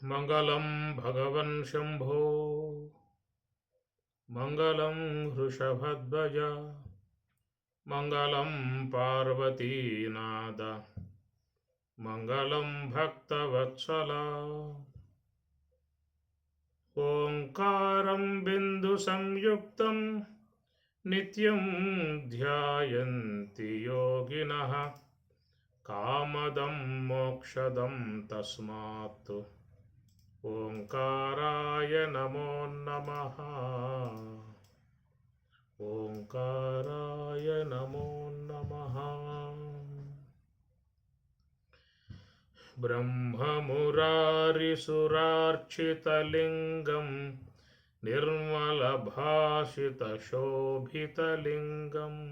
मङ्गलं भगवन् शम्भो मङ्गलं वृषभध्वज मङ्गलं पार्वतीनाद मङ्गलं भक्तवत्सला ओङ्कारं बिन्दुसंयुक्तं नित्यं ध्यायन्ति योगिनः कामदं मोक्षदं तस्मात् ओंकाराय नमो नमः। ओंकाराय नमो नमः। ब्रह्ममुरारिसुरार्चितलिङ्गं निर्मलभाषितशोभितलिङ्गम्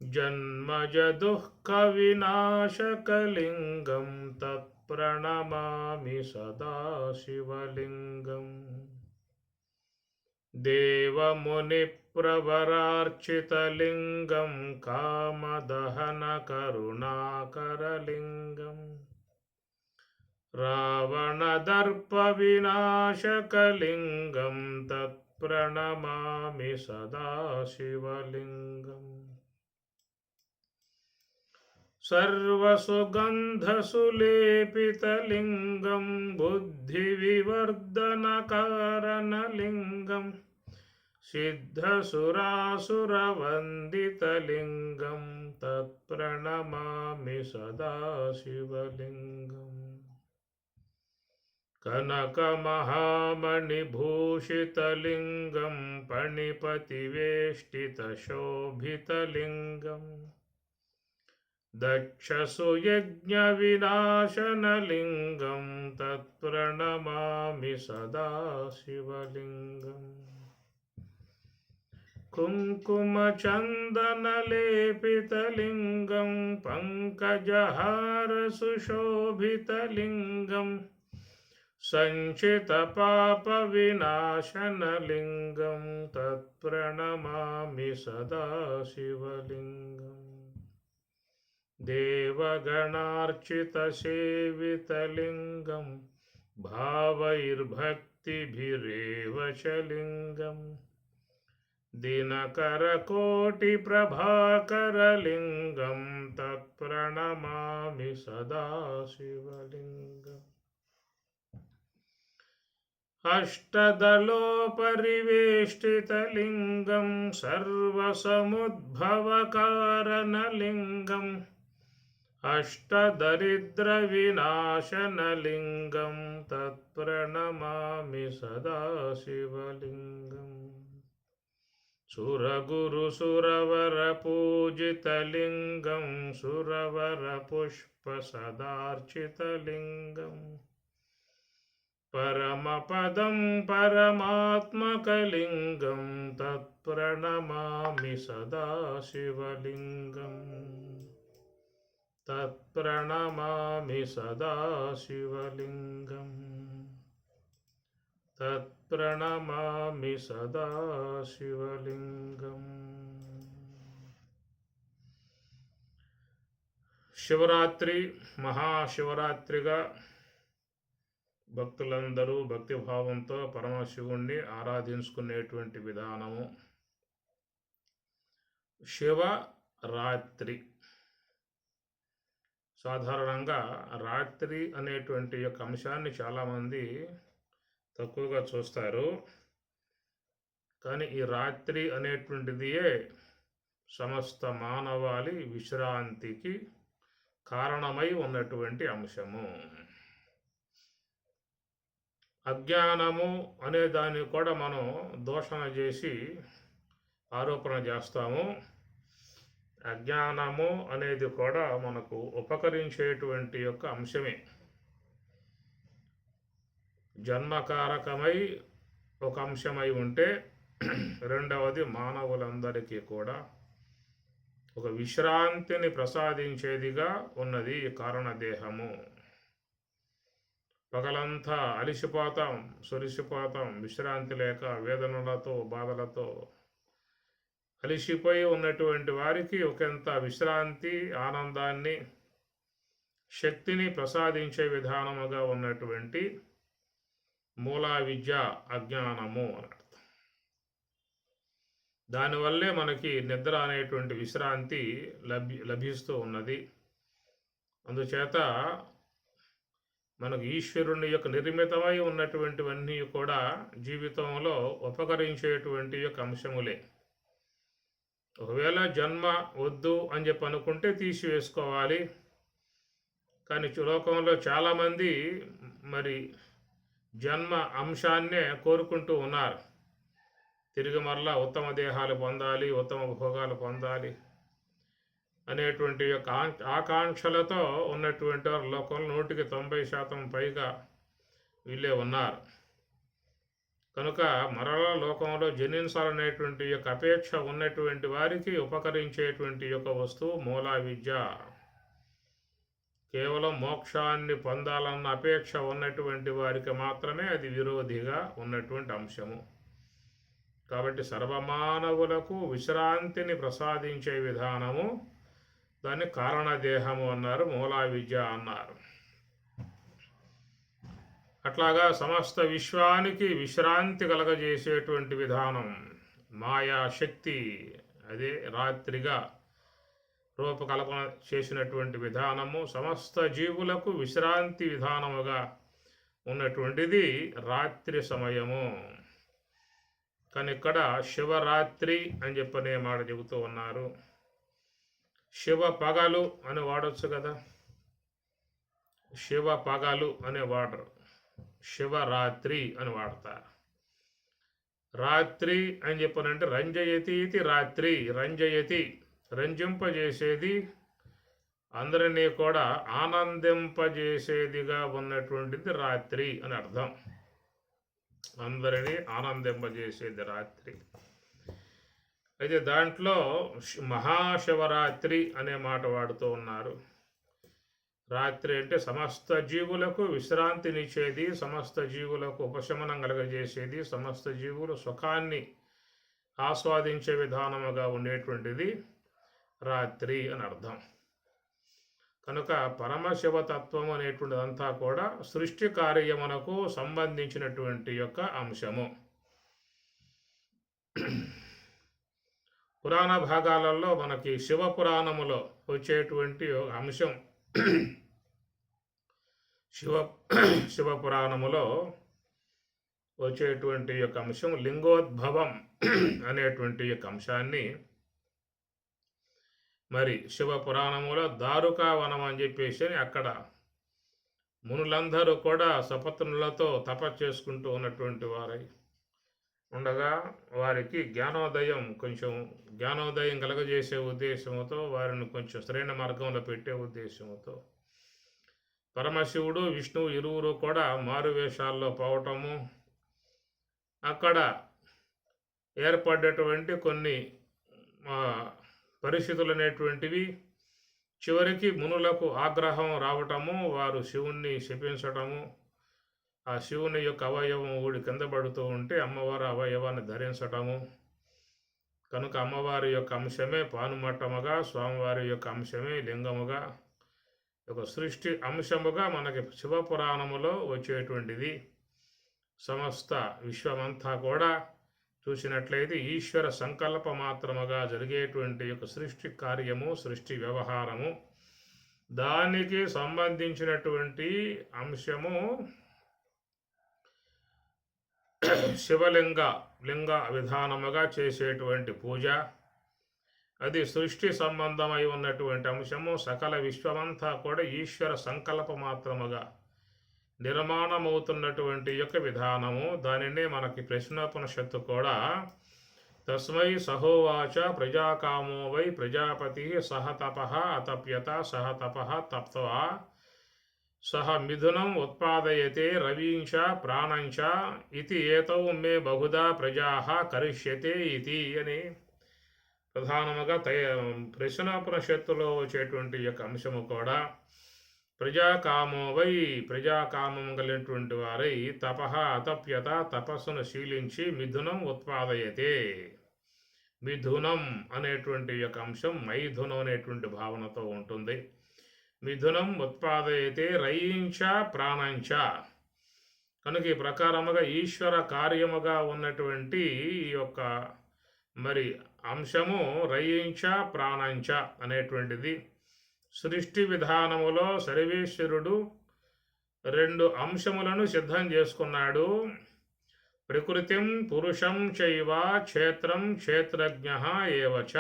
जन्मजदुःखविनाशकलिङ्गं तत्प्रणमामि सदा शिवलिङ्गम् देवमुनिप्रवरार्चितलिङ्गं कामदहनकरुणाकरलिङ्गम् रावणदर्पविनाशकलिङ्गं तत्प्रणमामि सदा शिवलिङ्गम् सर्वसुगन्धसुलेपितलिङ्गं बुद्धिविवर्धनकारणलिङ्गं सिद्धसुरासुरवन्दितलिङ्गं तत्प्रणमामि सदा शिवलिङ्गम् कनकमहामणिभूषितलिङ्गं पणिपतिवेष्टितशोभितलिङ्गम् दक्षसुयज्ञविनाशनलिङ्गं तत्प्रणमामि सदा शिवलिङ्गम् कुङ्कुमचन्दनलेपितलिङ्गं पङ्कजहारसुशोभितलिङ्गं सञ्चितपापविनाशनलिङ्गं तत्प्रणमामि सदा शिवलिङ्गम् देवगणार्चितसेवितलिङ्गं भावैर्भक्तिभिरेव च लिङ्गं दिनकरकोटिप्रभाकरलिङ्गं तत्प्रणमामि सदा शिवलिङ्गम् अष्टदलोपरिवेष्टितलिङ्गं सर्वसमुद्भवकारणलिङ्गम् अष्टदरिद्रविनाशनलिङ्गं तत्प्रणमामि सदा शिवलिङ्गम् सुरगुरुसुरवरपूजितलिङ्गं सुरवरपुष्पसदार्चितलिङ्गम् परमपदं परमात्मकलिङ्गं तत्प्रणमामि सदा शिवलिङ्गम् तत्प्रणमामि सदा शिवलिङ्गम् तत्प्रणमामि सदा शिवलिङ्गम्। శివరాత్రి మహాశివరాత్రిగా భక్తులందరూ భక్తిభావంతో పరమశివుణ్ణి ఆరాధించుకునేటువంటి విధానము శివరాత్రి. సాధారణంగా రాత్రి అనేటువంటి యొక్క అంశాన్ని చాలామంది తక్కువగా చూస్తారు. కానీ ఈ రాత్రి అనేటువంటిదియే సమస్త మానవాళి విశ్రాంతికి కారణమై ఉన్నటువంటి అంశము. అజ్ఞానము అనే దాన్ని కూడా మనం దోషణ చేసి ఆరోపణ చేస్తాము. అజ్ఞానము అనేది కూడా మనకు ఉపకరించేటువంటి యొక్క అంశమే. జన్మకారకమై ఒక అంశమై ఉంటే రెండవది మానవులందరికీ కూడా ఒక విశ్రాంతిని ప్రసాదించేదిగా ఉన్నది ఈ కారణదేహము. పగలంతా అలిసిపోతాం, సొలిసిపోతాం, విశ్రాంతి లేక వేదనలతో బాధలతో అలిసిపోయి ఉన్నటువంటి వారికి ఒకంత విశ్రాంతి, ఆనందాన్ని శక్తిని ప్రసాదించే విధానముగా ఉన్నటువంటి మూలా విద్య అజ్ఞానము అని అర్థం. దానివల్లే మనకి నిద్ర అనేటువంటి విశ్రాంతి లభిస్తూ ఉన్నది. అందుచేత మనకు ఈశ్వరుని యొక్క నిర్మితమై ఉన్నటువంటివన్నీ కూడా జీవితంలో ఉపకరించేటువంటి యొక్క అంశములే. ఒకవేళ జన్మ వద్దు అని చెప్పి అనుకుంటే తీసివేసుకోవాలి. కానీ లోకంలో చాలామంది మరి జన్మ అంశాన్నే కోరుకుంటూ ఉన్నారు. తిరిగి మరలా ఉత్తమ దేహాలు పొందాలి, ఉత్తమ భోగాలు పొందాలి అనేటువంటి యొక్క ఆకాంక్షలతో ఉన్నటువంటి వారు లోకంలో 90% పైగా వీళ్ళే ఉన్నారు. కనుక మరలా లోకంలో జనించాలనేటువంటి యొక్క అపేక్ష ఉన్నటువంటి వారికి ఉపకరించేటువంటి యొక్క వస్తువు మూలా విద్య. కేవలం మోక్షాన్ని పొందాలన్న అపేక్ష ఉన్నటువంటి వారికి మాత్రమే అది విరోధిగా ఉన్నటువంటి అంశము. కాబట్టి సర్వమానవులకు విశ్రాంతిని ప్రసాదించే విధానము, దాన్ని కారణదేహము అన్నారు, మూలా విద్య అన్నారు. అట్లాగా సమస్త విశ్వానికి విశ్రాంతి కలగజేసేటువంటి విధానం మాయాశక్తి, అదే రాత్రిగా రూపకల్పన చేసినటువంటి విధానము. సమస్త జీవులకు విశ్రాంతి విధానముగా ఉన్నటువంటిది రాత్రి సమయము. కానీ ఇక్కడ శివరాత్రి అని చెప్పనే మాట చెబుతూ ఉన్నారు. శివ పగలు అని వాడచ్చు కదా, శివ పగలు అనే వాడరు, శివరాత్రి అని వాడతారు. రాత్రి అని చెప్పనంటే రంజయతి ఇది రాత్రి, రంజయతి రంజింపజేసేది, అందరినీ కూడా ఆనందింపజేసేదిగా ఉన్నటువంటిది రాత్రి అని అర్థం. అందరినీ ఆనందింపజేసేది రాత్రి. అయితే దాంట్లో మహాశివరాత్రి అనే మాట వాడుతూ ఉన్నారు. రాత్రి అంటే సమస్త జీవులకు విశ్రాంతినిచ్చేది, సమస్త జీవులకు ఉపశమనం కలగజేసేది, సమస్త జీవులు సుఖాన్ని ఆస్వాదించే విధానముగా ఉండేటువంటిది రాత్రి అని అర్థం. కనుక పరమశివతత్వం అనేటువంటిదంతా కూడా సృష్టి కార్యమునకు సంబంధించినటువంటి యొక్క అంశము. పురాణ భాగాలలో మనకి శివపురాణములో వచ్చేటువంటి అంశం, శివపురాణములో వచ్చేటువంటి యొక్క అంశం లింగోద్భవం అనేటువంటి యొక్క అంశాన్ని మరి శివపురాణములో దారుకావనం అని చెప్పేసి అక్కడ మునులందరూ కూడా సపత్నులతో తపస్సు చేసుకుంటూ ఉన్నటువంటి వారై ఉండగా వారికి జ్ఞానోదయం కలగజేసే ఉద్దేశంతో వారిని కొంచెం సరైన మార్గంలో పెట్టే ఉద్దేశంతో పరమశివుడు విష్ణువు ఇరువురు కూడా మారువేషాల్లో పోవటము, అక్కడ ఏర్పడ్డటువంటి కొన్ని పరిస్థితులు అనేటువంటివి చివరికి మునులకు ఆగ్రహం రావటము, వారు శివుణ్ణి శపించటము, ఆ శివుని యొక్క అవయవం ఊడి కింద పడుతూ ఉంటే అమ్మవారు అవయవాన్ని ధరించటము. కనుక అమ్మవారి యొక్క అంశమే పానుమట్టముగా, స్వామివారి యొక్క అంశమే లింగముగా, ఒక సృష్టి అంశముగా మనకి శివపురాణములో వచ్చేటువంటిది. సమస్త విశ్వమంతా కూడా చూసినట్లయితే ఈశ్వర సంకల్ప మాత్రముగా జరిగేటువంటి యొక్క సృష్టి కార్యము, సృష్టి వ్యవహారము, దానికి సంబంధించినటువంటి అంశము లింగ విధానముగా చేసేటువంటి పూజ. అది సృష్టి సంబంధమై ఉన్నటువంటి అంశము. సకల విశ్వమంతా కూడా ఈశ్వర సంకల్ప మాత్రముగా నిర్మాణమవుతున్నటువంటి యొక్క విధానము. దానినే మనకి ప్రశ్నోపనిషత్తు కూడా తస్మై సహోవాచ ప్రజాకామో వై ప్రజాపతి సహ తపః అతప్యత సహ తపః తప్త్వా సహ మిథునం ఉత్పాదయతే రవీంచ ప్రాణంచ ఇది ఏతౌ మే బహుదా ప్రజాః కరిష్యతే ఇది అని ప్రధానముగా ప్రశ్నోపనిషత్తులో వచ్చేటువంటి యొక్క అంశము కూడా ప్రజాకామో వై ప్రజాకామం కలిగినటువంటి వారై తపః అతప్యత తపస్సును శీలించి మిథునం ఉత్పాదయతే. మిథునం అనేటువంటి యొక్క అంశం మైథునం అనేటువంటి భావనతో ఉంటుంది. మిథునం ఉత్పాదయతే రయించ ప్రాణంచ. కనుక ఈ ప్రకారముగా ఈశ్వర కార్యముగా ఉన్నటువంటి ఈ యొక్క మరి అంశము రయించ ప్రాణంచ అనేటువంటిది సృష్టి విధానములో సర్వేశ్వరుడు రెండు అంశములను సిద్ధం చేసుకున్నాడు. ప్రకృతిం పురుషం చైవ క్షేత్రం క్షేత్రజ్ఞ ఏవచ.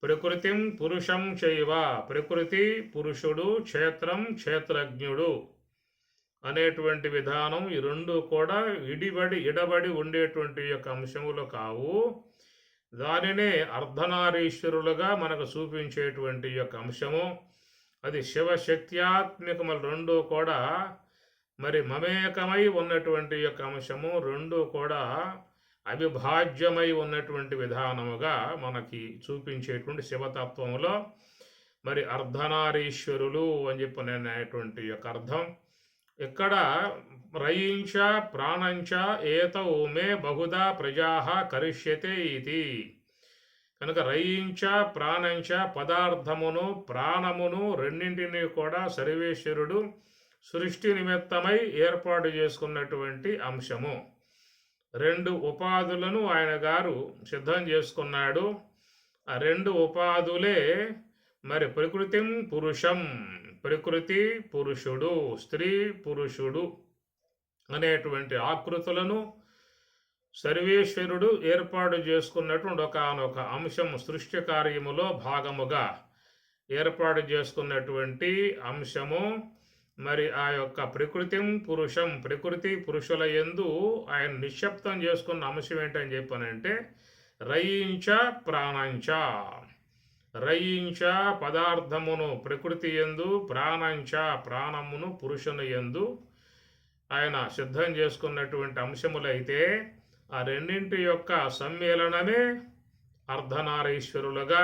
ప్రకృతిం పురుషం చైవ, ప్రకృతి పురుషుడు, క్షేత్రం క్షేత్రజ్ఞుడు అనేటువంటి విధానం ఈ రెండు కూడా ఇడబడి ఉండేటువంటి యొక్క అంశములు కావు. దానినే అర్ధనారీశ్వరులుగా మనకు చూపించేటువంటి యొక్క అంశము. అది శివశక్త్యాత్మికములు రెండు కూడా మరి మమేకమై ఉన్నటువంటి యొక్క అంశము, రెండు కూడా అవిభాజ్యమై ఉన్నటువంటి విధానముగా మనకి చూపించేటువంటి శివతత్వములో మరి అర్ధనారీశ్వరులు అని చెప్పినటువంటి యొక్క అర్థం. ఇక్కడ రయించ ప్రాణంచ ఏతౌ మే బహుదా ప్రజా కరిష్యతే ఇది. కనుక రయించ ప్రాణంచ పదార్థమును ప్రాణమును రెండింటినీ కూడా సర్వేశ్వరుడు సృష్టి నిమిత్తమై ఏర్పాటు చేసుకున్నటువంటి అంశము. రెండు ఉపాధులను ఆయన గారు సిద్ధం చేసుకున్నాడు. ఆ రెండు ఉపాధులే మరి ప్రకృతిం పురుషం, ప్రకృతి పురుషుడు, స్త్రీ పురుషుడు అనేటువంటి ఆకృతులను సర్వేశ్వరుడు ఏర్పాటు చేసుకున్నటువంటి ఒకనొక అంశం, సృష్టి కార్యములో భాగముగా ఏర్పాటు చేసుకున్నటువంటి అంశము. మరి ఆ యొక్క ప్రకృతిం పురుషం, ప్రకృతి పురుషుల యందు ఆయన నిశ్శబ్దం చేసుకున్న అంశం ఏంటని చెప్పానంటే రయించ ప్రాణంచ. రయించ పదార్థమును ప్రకృతి యందు, ప్రాణంచ ప్రాణమును పురుషుని యందు ఆయన సిద్ధం చేసుకున్నటువంటి అంశములైతే ఆ రెండింటి యొక్క సమ్మేళనమే అర్ధనారీశ్వరులుగా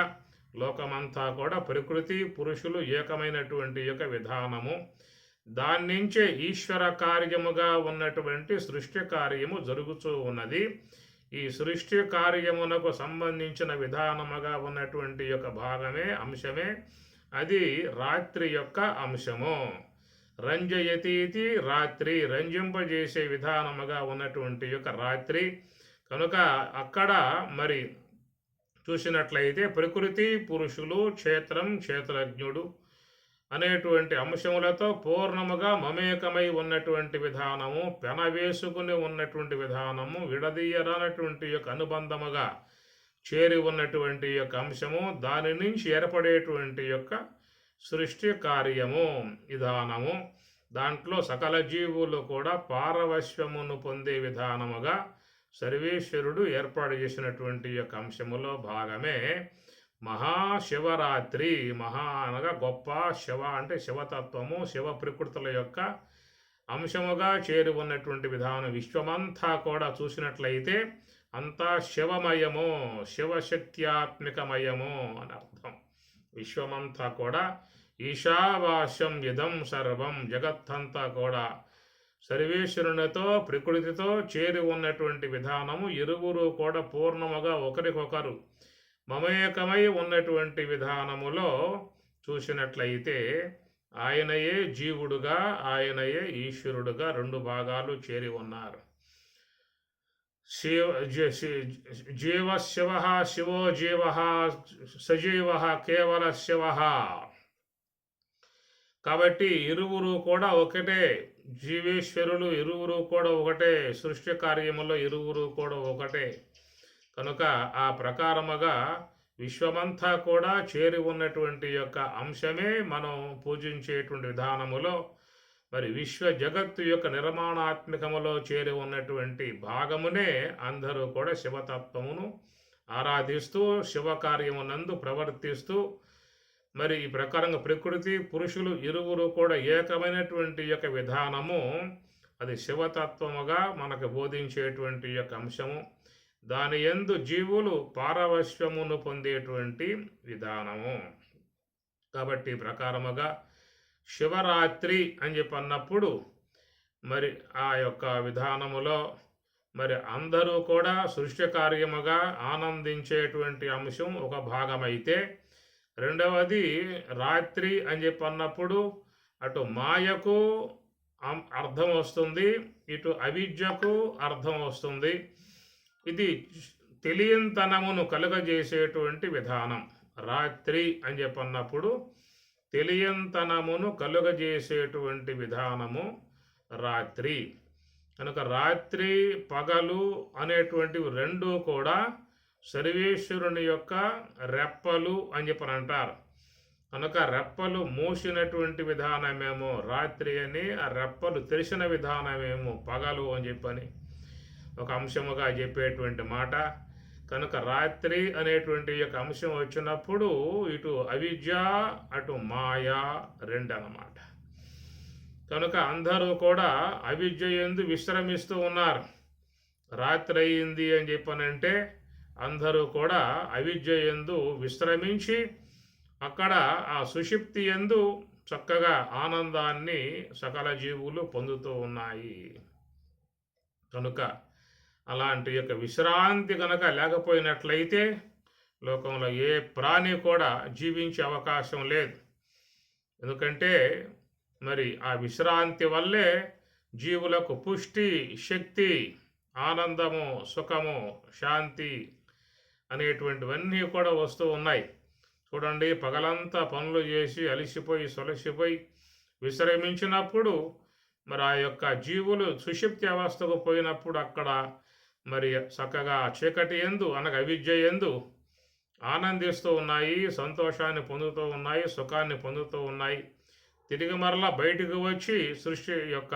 లోకమంతా కూడా ప్రకృతి పురుషులు ఏకమైనటువంటి యొక్క విధానము. దాని నుంచే ఈశ్వర కార్యముగా ఉన్నటువంటి సృష్టి కార్యము జరుగుతూ ఉన్నది. ఈ సృష్టి కార్యమునకు సంబంధించిన విధానముగా ఉన్నటువంటి యొక్క భాగమే అంశమే అది రాత్రి యొక్క అంశము. రంజయతీతి రాత్రి, రంజింపజేసే విధానముగా ఉన్నటువంటి యొక్క రాత్రి. కనుక అక్కడ మరి చూసినట్లయితే ప్రకృతి పురుషులు, క్షేత్రం క్షేత్రజ్ఞుడు అనేటువంటి అంశములతో పూర్ణముగా మమేకమై ఉన్నటువంటి విధానము, పెనవేసుకుని ఉన్నటువంటి విధానము, విడదీయరానటువంటి యొక్క అనుబంధముగా చేరి ఉన్నటువంటి యొక్క అంశము, దాని నుంచి ఏర్పడేటువంటి యొక్క సృష్టి కార్యము విధానము. దాంట్లో సకల జీవులు కూడా పారవశ్యమును పొందే విధానముగా సర్వేశ్వరుడు ఏర్పాటు చేసినటువంటి యొక్క అంశములో భాగమే మహాశివరాత్రి. మహా అనగా గొప్ప, శివ అంటే శివతత్వము, శివ ప్రకృతుల యొక్క అంశముగా చేరి ఉన్నటువంటి విధానం. విశ్వమంతా కూడా చూసినట్లయితే అంతా శివమయము, శివశక్త్యాత్మికమయము అని అర్థం. విశ్వమంతా కూడా ఈశావాస్యం ఇదం సర్వం, జగత్తంతా కూడా సర్వేశ్వరునితో ప్రకృతితో చేరి ఉన్నటువంటి విధానము. ఇరువురు కూడా పూర్ణముగా ఒకరికొకరు మమేకమై ఉన్నటువంటి విధానములో చూసినట్లయితే ఆయనయే జీవుడుగా, ఆయనయే ఈశ్వరుడుగా రెండు భాగాలు చేరి ఉన్నారు. జీవ శివ, శివో జీవ, సజీవ కేవల శివ. కాబట్టి ఇరువురు కూడా ఒకటే, జీవేశ్వరులు ఇరువురు కూడా ఒకటే, సృష్టి కార్యములో ఇరువురు కూడా ఒకటే. కనుక ఆ ప్రకారముగా విశ్వమంతా కూడా చేరి ఉన్నటువంటి యొక్క అంశమే మనం పూజించేటువంటి విధానములో మరి విశ్వ జగత్తు యొక్క నిర్మాణాత్మకములో చేరి ఉన్నటువంటి భాగమునే అందరూ కూడా శివతత్వమును ఆరాధిస్తూ శివకార్యమునందు ప్రవర్తిస్తూ మరి ఈ ప్రకారంగా ప్రకృతి పురుషులు ఇరువురు కూడా ఏకమైనటువంటి యొక్క విధానము అది శివతత్వముగా మనకు బోధించేటువంటి యొక్క అంశము. దాని యందు జీవులు పారవశ్యమును పొందేటువంటి విధానము. కాబట్టి ప్రకారముగా శివరాత్రి అని చెప్పి అన్నప్పుడు మరి ఆ యొక్క విధానములో మరి అందరూ కూడా సృష్టి కార్యముగా ఆనందించేటువంటి అంశం ఒక భాగమైతే, రెండవది రాత్రి అని చెప్పి అన్నప్పుడు అటు మాయకు అర్థం వస్తుంది, ఇటు అవిద్యకు అర్థం వస్తుంది. ఇది తెలియంతనమును కలుగజేసేటువంటి విధానం. రాత్రి అని చెప్పి అన్నప్పుడు తెలియంతనమును కలుగజేసేటువంటి విధానము రాత్రి. కనుక రాత్రి పగలు అనేటువంటివి రెండూ కూడా సర్వేశ్వరుని యొక్క రెప్పలు అని చెప్పని అంటారు. కనుక రెప్పలు మూసినటువంటి విధానమేమో రాత్రి అని, ఆ రెప్పలు తెరిచిన విధానమేమో పగలు అని చెప్పని ఒక అంశముగా చెప్పేటువంటి మాట. కనుక రాత్రి అనేటువంటి యొక్క అంశం వచ్చినప్పుడు ఇటు అవిద్య అటు మాయ రెండు అన్నమాట. కనుక అందరూ కూడా అవిద్య యందు విశ్రమిస్తూ ఉన్నారు. రాత్రి అయింది అని చెప్పనంటే అందరూ కూడా అవిద్య యందు విశ్రమించి అక్కడ ఆ సుషుప్తి యందు చక్కగా ఆనందాన్ని సకల జీవులు పొందుతూ ఉన్నాయి. కనుక అలాంటి యొక్క విశ్రాంతి కనుక లేకపోయినట్లయితే లోకంలో ఏ ప్రాణి కూడా జీవించే అవకాశం లేదు. ఎందుకంటే మరి ఆ విశ్రాంతి వల్లే జీవులకు పుష్టి, శక్తి, ఆనందము, సుఖము, శాంతి అనేటువంటివన్నీ కూడా వస్తూ ఉన్నాయి. చూడండి, పగలంతా పనులు చేసి అలిసిపోయి సొలసిపోయి విశ్రమించినప్పుడు మరి ఆ యొక్క జీవులు సుషుప్తి అవస్థకు పోయినప్పుడు అక్కడ మరి చక్కగా చీకటి యందు అనగా అవిద్య యందు ఆనందిస్తూ ఉన్నాయి, సంతోషాన్ని పొందుతూ ఉన్నాయి, సుఖాన్ని పొందుతూ ఉన్నాయి. తిరిగి మరలా బయటికి వచ్చి సృష్టి యొక్క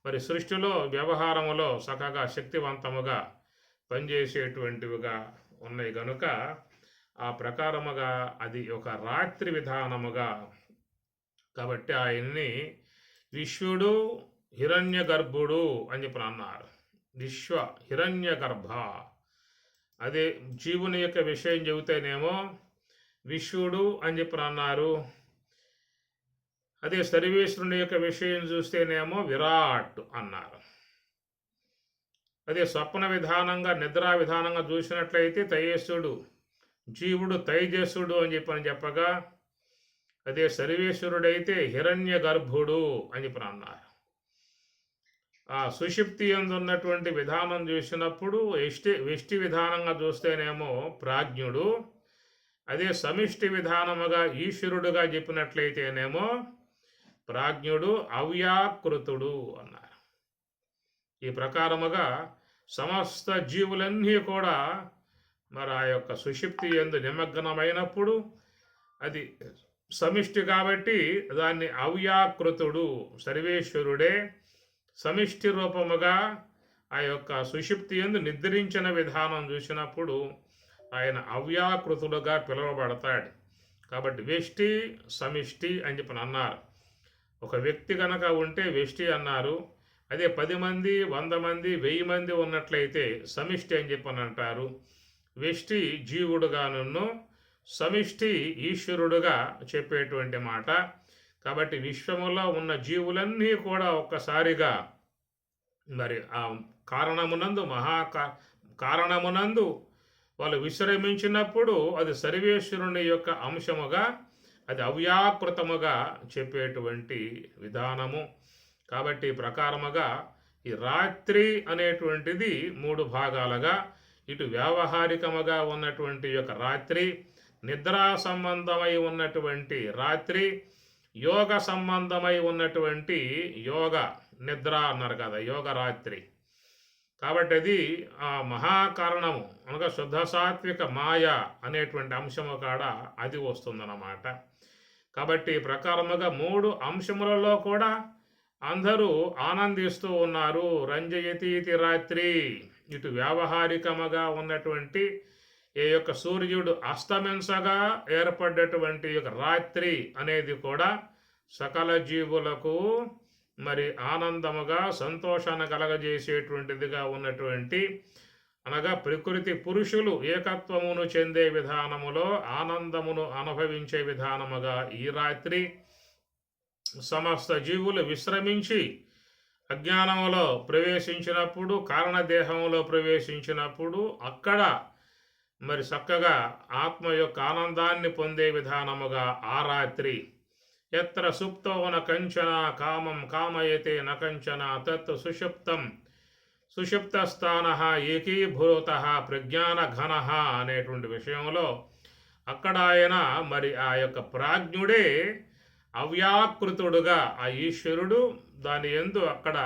మరి సృష్టిలో వ్యవహారములో చక్కగా శక్తివంతముగా పనిచేసేటువంటివిగా ఉన్నాయి. కనుక ఆ ప్రకారముగా అది ఒక రాత్రి విధానముగా. కాబట్టి ఆయన్ని విశ్వడు హిరణ్య గర్భుడు అని చెప్పి అన్నారు. విశ్వ హిరణ్య గర్భ. అదే జీవుని యొక్క విషయం చెబితేనేమో విశ్వడు అని చెప్పి అన్నారు. అదే సర్వేశ్వరుని యొక్క విషయం చూస్తేనేమో విరాట్ అన్నారు. అదే స్వప్న విధానంగా నిద్రా విధానంగా చూసినట్లయితే తైజస్సుడు, జీవుడు తైజస్సుడు అని చెప్పగా, అదే సర్వేశ్వరుడైతే హిరణ్య గర్భుడు అని చెప్పి అన్నారు. ఆ సుషుప్తి ఉన్నటువంటి విధానం చూసినప్పుడు వెష్టి విధానంగా చూస్తేనేమో ప్రాజ్ఞుడు, అదే సమిష్టి విధానముగా ఈశ్వరుడుగా చెప్పినట్లయితేనేమో ప్రాజ్ఞుడు అవ్యాకృతుడు అన్నారు. ఈ ప్రకారముగా సమస్త జీవులన్నీ కూడా మరి ఆ యొక్క సుషుప్తి యందు నిమగ్నమైనప్పుడు అది సమిష్టి కాబట్టి దాన్ని అవ్యాకృతుడు, సర్వేశ్వరుడే సమిష్టి రూపముగా ఆ యొక్క సుషుప్తి యందు నిద్రించిన విధానం చూసినప్పుడు ఆయన అవ్యాకృతుడుగా పిలువబడతాడు. కాబట్టి వెష్టి సమిష్టి అని చెప్పి అన్నారు. ఒక వ్యక్తి కనుక ఉంటే వెష్టి అన్నారు. అదే 10 మంది 100 మంది 1000 మంది ఉన్నట్లయితే సమిష్టి అని చెప్పని అంటారు. వెష్టి జీవుడుగాను, సమిష్టి ఈశ్వరుడుగా చెప్పేటువంటి మాట. కాబట్టి విశ్వములో ఉన్న జీవులన్నీ కూడా ఒక్కసారిగా మరి ఆ కారణమునందు కారణమునందు వాళ్ళు విశ్రమించినప్పుడు అది సర్వేశ్వరుని యొక్క అంశముగా, అది అవ్యాకృతముగా చెప్పేటువంటి విధానము. కాబట్టి ప్రకారముగా ఈ రాత్రి అనేటువంటిది 3 భాగాలుగా, ఇటు వ్యావహారికముగా ఉన్నటువంటి యొక్క రాత్రి, నిద్రా సంబంధమై ఉన్నటువంటి రాత్రి, యోగ సంబంధమై ఉన్నటువంటి యోగ నిద్ర అన్నారు కదా, యోగ రాత్రి. కాబట్టి అది ఆ మహాకారణము అనగా శుద్ధ సాత్విక మాయ అనేటువంటి అంశము కాడ అది వస్తుందన్నమాట. కాబట్టి ప్రకారముగా 3 అంశములలో కూడా అందరూ ఆనందిస్తూ ఉన్నారు. రంజయతీతి రాత్రి, ఇటు వ్యావహారికముగా ఉన్నటువంటి ఈ యొక్క సూర్యుడు అస్తమించగా ఏర్పడ్డటువంటి యొక్క రాత్రి అనేది కూడా సకల జీవులకు మరి ఆనందముగా సంతోషాన్ని కలగజేసేటువంటిదిగా ఉన్నటువంటి, అనగా ప్రకృతి పురుషులు ఏకత్వమును చెందే విధానములో ఆనందమును అనుభవించే విధానముగా ఈ రాత్రి సమస్త జీవులు విశ్రమించి అజ్ఞానములో ప్రవేశించినప్పుడు, కారణదేహంలో ప్రవేశించినప్పుడు అక్కడ మరి చక్కగా ఆత్మ యొక్క ఆనందాన్ని పొందే విధానముగా ఆ రాత్రి ఎత్ర సుప్తో న కంచన కామం కామయతే న కంచన తత్ సుషుప్తం సుషుప్తస్థాన ఏకీభూత ప్రజ్ఞాన ఘన అనేటువంటి విషయంలో అక్కడ ఆయన మరి ఆ యొక్క ప్రాజ్ఞుడే అవ్యాకృతుడుగా ఆ ఈశ్వరుడు దాని యందు అక్కడ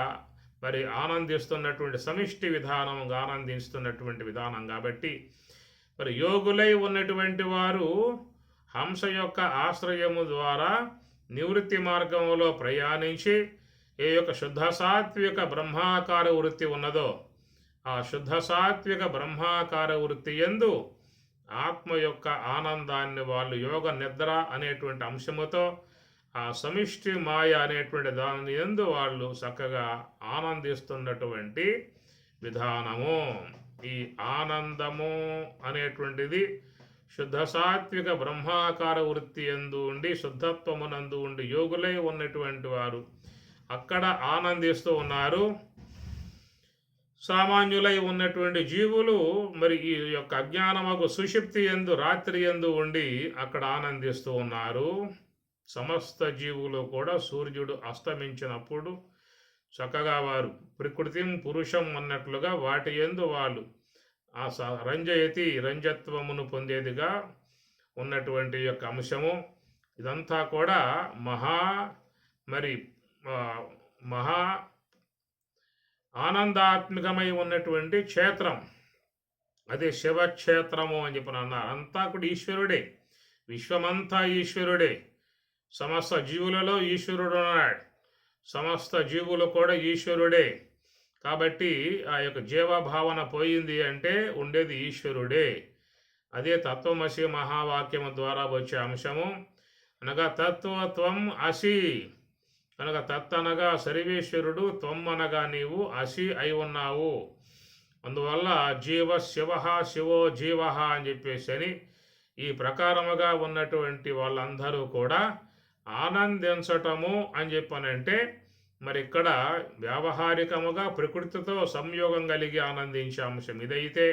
మరి ఆనందిస్తున్నటువంటి సమిష్టి విధానంగా ఆనందిస్తున్నటువంటి విధానం కాబట్టి మరి యోగులై ఉన్నటువంటి వారు హంస యొక్క ఆశ్రయము ద్వారా నివృత్తి మార్గంలో ప్రయాణించి ఏ యొక్క శుద్ధ సాత్విక బ్రహ్మాకార వృత్తి ఉన్నదో ఆ శుద్ధ సాత్విక బ్రహ్మాకార వృత్తి యందు ఆత్మ యొక్క ఆనందాన్ని వాళ్ళు యోగ నిద్ర అనేటువంటి అంశముతో ఆ సమిష్టి మాయ అనేటువంటి దాని యందు వాళ్ళు చక్కగా ఆనందిస్తున్నటువంటి విధానము. ఈ ఆనందము అనేటువంటిది శుద్ధ సాత్విక బ్రహ్మాకార వృత్తి యందు ఉండి శుద్ధత్వమునందు ఉండి యోగులై ఉన్నటువంటి వారు అక్కడ ఆనందిస్తూ ఉన్నారు. సామాన్యులై ఉన్నటువంటి జీవులు మరి ఈ యొక్క అజ్ఞానమగు సుషుప్తి యందు రాత్రి యందు ఉండి అక్కడ ఆనందిస్తూ ఉన్నారు. సమస్త జీవులు కూడా సూర్యుడు అస్తమించినప్పుడు చక్కగా వారు ప్రకృతిం పురుషం అన్నట్లుగా వాటి యందు వాళ్ళు ఆ రంజయతి రంజత్వమును పొందేదిగా ఉన్నటువంటి యొక్క అంశము. ఇదంతా కూడా మరి మహా ఆనందాత్మకమై ఉన్నటువంటి క్షేత్రం, అదే శివక్షేత్రము అని చెప్పి అన్నారు. అంతా కూడా ఈశ్వరుడే, విశ్వమంతా ఈశ్వరుడే, సమస్త జీవులలో ఈశ్వరుడు ఉన్నాడు, సమస్త జీవులు కూడా ఈశ్వరుడే. కాబట్టి ఆ యొక్క జీవభావన పోయింది అంటే ఉండేది ఈశ్వరుడే. అదే తత్వమసి మహావాక్యము ద్వారా వచ్చే అంశము. అనగా తత్వత్వం అసి అనగా తత్ అనగా సర్వేశ్వరుడు, త్వం అనగా నీవు, అసి అయి ఉన్నావు. అందువల్ల జీవ శివ శివో జీవ అని చెప్పేసి ఈ ప్రకారముగా ఉన్నటువంటి వాళ్ళందరూ కూడా ఆనందించటము అని చెప్పనంటే మరి ఇక్కడ వ్యావహారికముగా ప్రకృతితో సంయోగం కలిగి ఆనందించే అంశం ఇదైతే,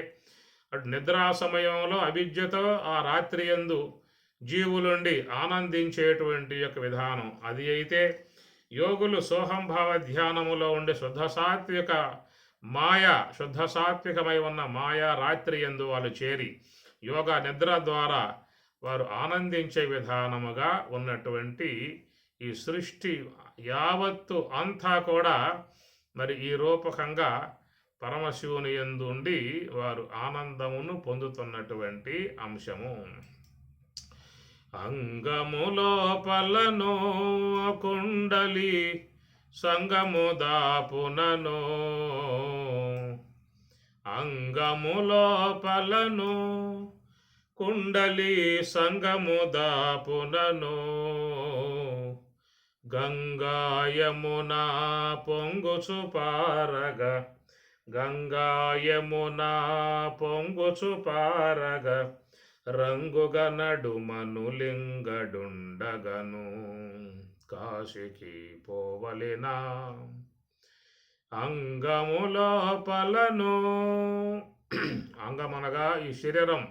అటు నిద్రా సమయంలో అవిద్యతో ఆ రాత్రి యందు జీవులుండి ఆనందించేటువంటి యొక్క విధానం అది అయితే, యోగులు సోహంభావ ధ్యానములో ఉండే శుద్ధ సాత్విక మాయ శుద్ధ సాత్వికమై ఉన్న మాయా రాత్రి యందు వాళ్ళు చేరి యోగా నిద్ర ద్వారా వారు ఆనందించే విధానముగా ఉన్నటువంటి ఈ సృష్టి యావత్తు అంతా కూడా మరి ఈ రూపకంగా పరమశివుని యందు ఉండి వారు ఆనందమును పొందుతున్నటువంటి అంశము. అంగములోపలను కుండలి సంగము దాపునను, అంగములోపలను కుండలి సంగము దాపునను, గంగాయమునా పొంగుచు పారగ గంగాయమునా పొంగుచు పారగ రంగుగ నడుమను లింగడుండగను కాశికి పోవలెనా. అంగములోపలను అంగమనగా ఈ శరీరం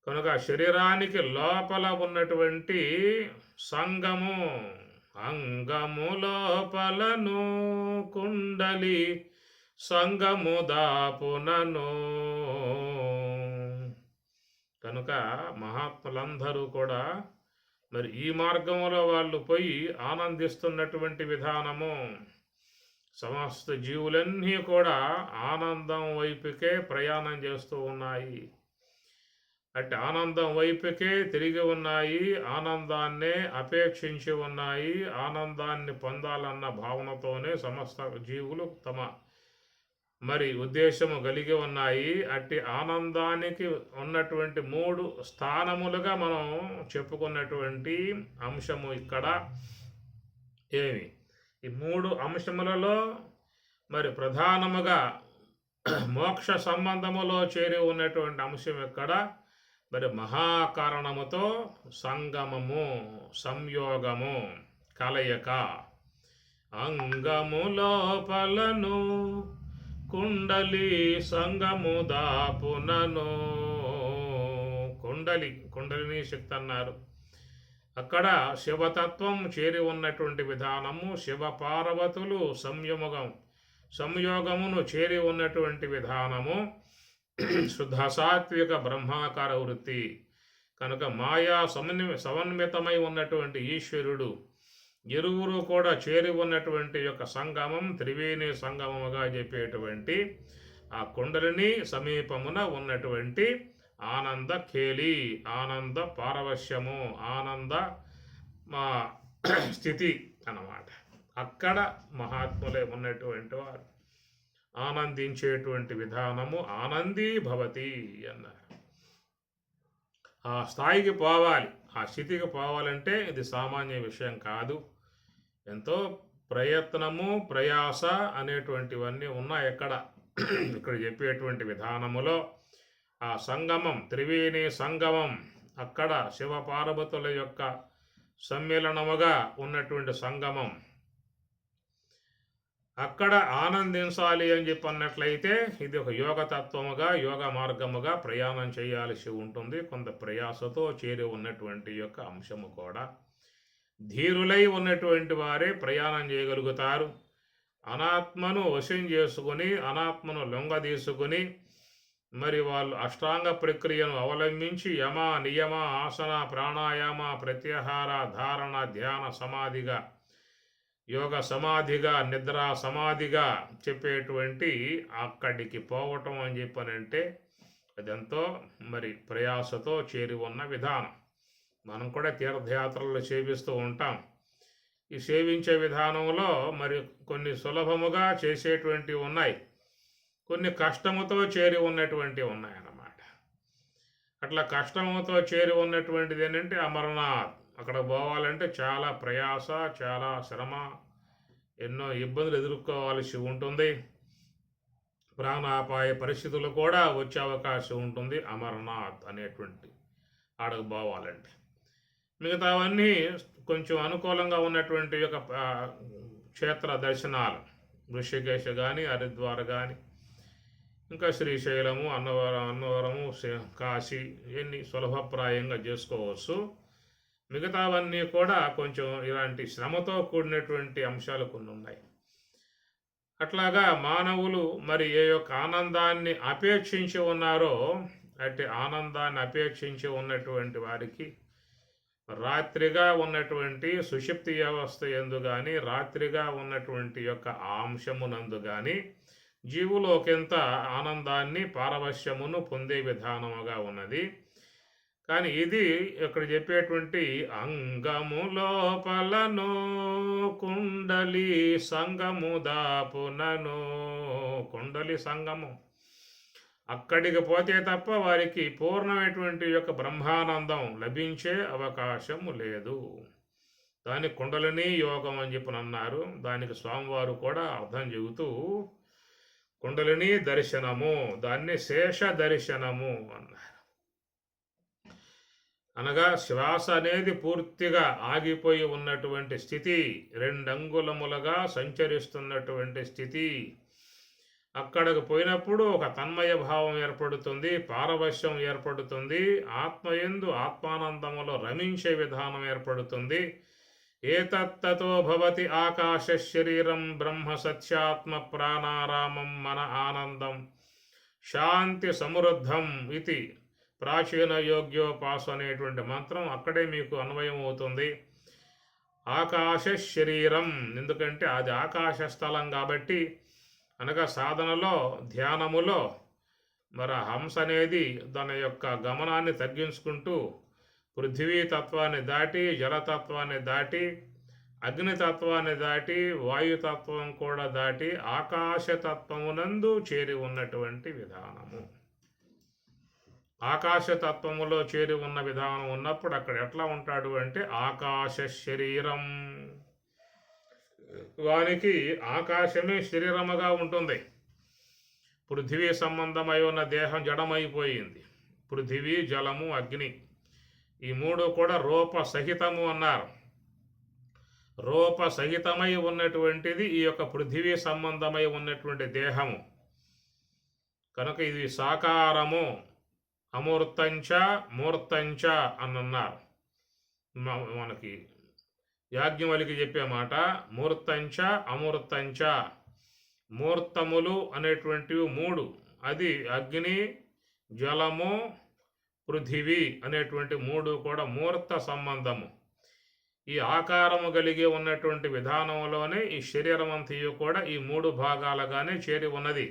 కనుక శరీరానికి లోపల ఉన్నటువంటి సంగము, అంగములోపలను కుండలి సంగము దాపునను. కనుక మహాత్ములందరూ కూడా మరి ఈ మార్గంలో వాళ్ళు పోయి ఆనందిస్తున్నటువంటి విధానము. సమస్త జీవులన్నీ కూడా ఆనందం వైపుకే ప్రయాణం చేస్తూ ఉన్నాయి, అట్టి ఆనందం వైపుకే తిరిగి ఉన్నాయి, ఆనందాన్నే అపేక్షించి ఉన్నాయి, ఆనందాన్ని పొందాలన్న భావనతోనే సమస్త జీవులు తమ మరి ఉద్దేశము కలిగి ఉన్నాయి. అట్టి ఆనందానికి ఉన్నటువంటి 3 స్థానములుగా మనం చెప్పుకున్నటువంటి అంశము ఇక్కడ ఏమి, ఈ 3 అంశములలో మరి ప్రధానముగా మోక్ష సంబంధములో చేరి ఉన్నటువంటి అంశం ఇక్కడ మరి మహాకారణముతో సంగమము, సంయోగము, కలయిక. అంగములోపలను కుండలి సంగము దాపునను. కుండలిని శక్తి అన్నారు. అక్కడ శివతత్వం చేరి ఉన్నటువంటి విధానము, శివ పార్వతులు సంయోగమును చేరి ఉన్నటువంటి విధానము, శుద్ధ సాత్విక బ్రహ్మాకార వృత్తి కనుక మాయా సమన్వితమై ఉన్నటువంటి ఈశ్వరుడు ఇరువురు కూడా చేరి ఉన్నటువంటి యొక్క సంగమం త్రివేణి సంగమముగా చెప్పేటువంటి ఆ కుండలిని సమీపమున ఉన్నటువంటి ఆనంద ఖేలి, ఆనంద పారవశ్యము, ఆనంద మా స్థితి అన్నమాట. అక్కడ మహాత్ములే ఉన్నటువంటి వారు ఆనందించేటువంటి విధానము ఆనందీ భవతి అన్నారు. ఆ స్థాయికి పోవాలి, ఆ స్థితికి పోవాలంటే ఇది సామాన్య విషయం కాదు. ఎంతో ప్రయత్నము, ప్రయాస అనేటువంటివన్నీ ఉన్నాయి. ఇక్కడ చెప్పేటువంటి విధానములో ఆ సంగమం, త్రివేణి సంగమం, అక్కడ శివ పార్వతుల యొక్క సమ్మేళనముగా ఉన్నటువంటి సంగమం, అక్కడ ఆనందించాలి అని చెప్పన్నట్లయితే ఇది ఒక యోగతత్వముగా, యోగ మార్గముగా ప్రయాణం చేయాల్సి ఉంటుంది. కొంత ప్రయాసతో చేరి ఉన్నటువంటి యొక్క అంశము కూడా ధీరులై ఉన్నటువంటి వారే ప్రయాణం చేయగలుగుతారు. అనాత్మను వశం చేసుకుని, అనాత్మను లొంగదీసుకుని మరి వాళ్ళు అష్టాంగ ప్రక్రియను అవలంబించి యమ, నియమ, ఆసన, ప్రాణాయామ, ప్రత్యాహార, ధారణ, ధ్యాన సమాధిగా, యోగ సమాధిగా, నిద్ర సమాధిగా చెప్పేటువంటి అక్కడికి పోవటం అని చెప్పనంటే అదెంతో మరి ప్రయాసతో చేరి ఉన్న విధానం. మనం కూడా తీర్థయాత్రలు సేవిస్తూ ఉంటాం. ఈ సేవించే విధానంలో మరి కొన్ని సులభముగా చేసేటువంటివి ఉన్నాయి, కొన్ని కష్టముతో చేరి ఉన్నటువంటివి ఉన్నాయన్నమాట. అట్లా కష్టముతో చేరి ఉన్నటువంటిది ఏంటంటే అమర్నాథ్. అక్కడ పోవాలంటే చాలా ప్రయాస, చాలా శ్రమ, ఎన్నో ఇబ్బందులు ఎదుర్కోవాల్సి ఉంటుంది. ప్రాణాపాయ పరిస్థితులు కూడా వచ్చే అవకాశం ఉంటుంది అమర్నాథ్ అనేటువంటి ఆడకు పోవాలంటే. మిగతావన్నీ కొంచెం అనుకూలంగా ఉన్నటువంటి యొక్క క్షేత్ర దర్శనాలు, ఋషికేశ కానీ, హరిద్వార్ కానీ, ఇంకా శ్రీశైలము, అన్నవరము, కాశీ, ఇవన్నీ సులభప్రాయంగా చేసుకోవచ్చు. మిగతావన్నీ కూడా కొంచెం ఇలాంటి శ్రమతో కూడినటువంటి అంశాలు కొన్ని ఉన్నాయి. అట్లాగా మానవులు మరి ఏ యొక్క ఆనందాన్ని అపేక్షించి ఉన్నారో అట్టి ఆనందాన్ని అపేక్షించి ఉన్నటువంటి వారికి రాత్రిగా ఉన్నటువంటి సుషుప్తి వ్యవస్థ యందు కానీ, రాత్రిగా ఉన్నటువంటి యొక్క అంశమునందు కానీ జీవులు ఒకంత ఆనందాన్ని, పారవశ్యమును పొందే విధానముగా ఉన్నది. కానీ ఇది ఇక్కడ చెప్పేటువంటి అంగము లోపలను కుండలి సంగము దాపునను. కుండలి సంగము అక్కడికి పోతే తప్ప వారికి పూర్ణమైనటువంటి యొక్క బ్రహ్మానందం లభించే అవకాశము లేదు. దాని కుండలిని యోగం అని చెప్పి అన్నారు. దానికి స్వామివారు కూడా అర్థం చెబుతూ కుండలిని దర్శనము, దాన్ని శేష దర్శనము అన్నారు. అనగా శ్వాస అనేది పూర్తిగా ఆగిపోయి ఉన్నటువంటి స్థితి, 2 అంగుళములుగా సంచరిస్తున్నటువంటి స్థితి. అక్కడికి పోయినప్పుడు ఒక తన్మయ భావం ఏర్పడుతుంది, పారవశ్యం ఏర్పడుతుంది, ఆత్మయందు ఆత్మానందములో రమించే విధానం ఏర్పడుతుంది. ఏతత్తతో భవతి ఆకాశ శరీరం బ్రహ్మ సత్యాత్మ ప్రాణారామం మన ఆనందం శాంతి సమృద్ధం ఇది ప్రాచీన యోగ్యోపాస అనేటువంటి మంత్రం అక్కడే మీకు అన్వయం అవుతుంది. ఆకాశ శరీరం, ఎందుకంటే అది ఆకాశ స్థలం కాబట్టి, అనగా సాధనలో, ధ్యానములో మరి హంస అనేది తన యొక్క గమనాన్ని తగ్గించుకుంటూ పృథివీ తత్వాన్ని దాటి, జలతత్వాన్ని దాటి, అగ్నితత్వాన్ని దాటి, వాయుతత్వం కూడా దాటి ఆకాశతత్వమునందు చేరి ఉన్నటువంటి విధానము. ఆకాశతత్వములో చేరి ఉన్న విధానం ఉన్నప్పుడు అక్కడ ఎట్లా ఉంటాడు అంటే ఆకాశ శరీరం. వానికి ఆకాశమే శరీరముగా ఉంటుంది. పృథివీ సంబంధమై ఉన్న దేహం జడమైపోయింది. పృథివీ, జలము, అగ్ని ఈ 3 కూడా రూప సహితము అన్నారు. రూప సహితమై ఉన్నటువంటిది ఈ యొక్క పృథివీ సంబంధమై ఉన్నటువంటి దేహము. కనుక ఇది సాకారము, అమూర్తంచ మూర్తంచ అని అన్నారు. మనకి యాజ్ఞవల్కి చెప్పే మాట మూర్తంచ అమూర్తంచ. మూర్తములు అనేటువంటివి మూడు, అది అగ్ని, జలము, పృథివీ అనేటువంటి మూడు కూడా మూర్త సంబంధము. ఈ ఆకారము కలిగి ఉన్నటువంటి విధానంలోనే ఈ శరీరం అంతయు కూడా ఈ మూడు భాగాలుగానే చేరి ఉన్నది.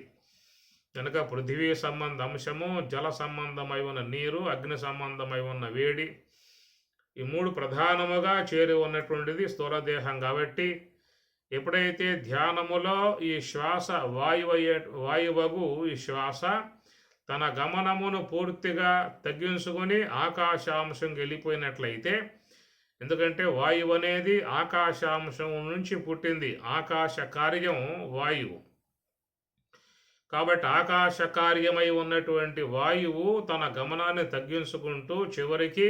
కనుక పృథివీ సంబంధ అంశము, జల సంబంధమై ఉన్న నీరు, అగ్ని సంబంధమై ఉన్న వేడి, ఈ మూడు ప్రధానముగా చేరి ఉన్నటువంటిది స్థూలదేహం. కాబట్టి ఎప్పుడైతే ధ్యానములో ఈ శ్వాస వాయువగు ఈ శ్వాస తన గమనమును పూర్తిగా తగ్గించుకొని ఆకాశాంశం వెళ్ళిపోయినట్లయితే, ఎందుకంటే వాయువు అనేది ఆకాశాంశం నుంచి పుట్టింది, ఆకాశ కార్యం వాయువు. కాబట్టి ఆకాశ కార్యమై ఉన్నటువంటి వాయువు తన గమనాన్ని తగ్గించుకుంటూ చివరికి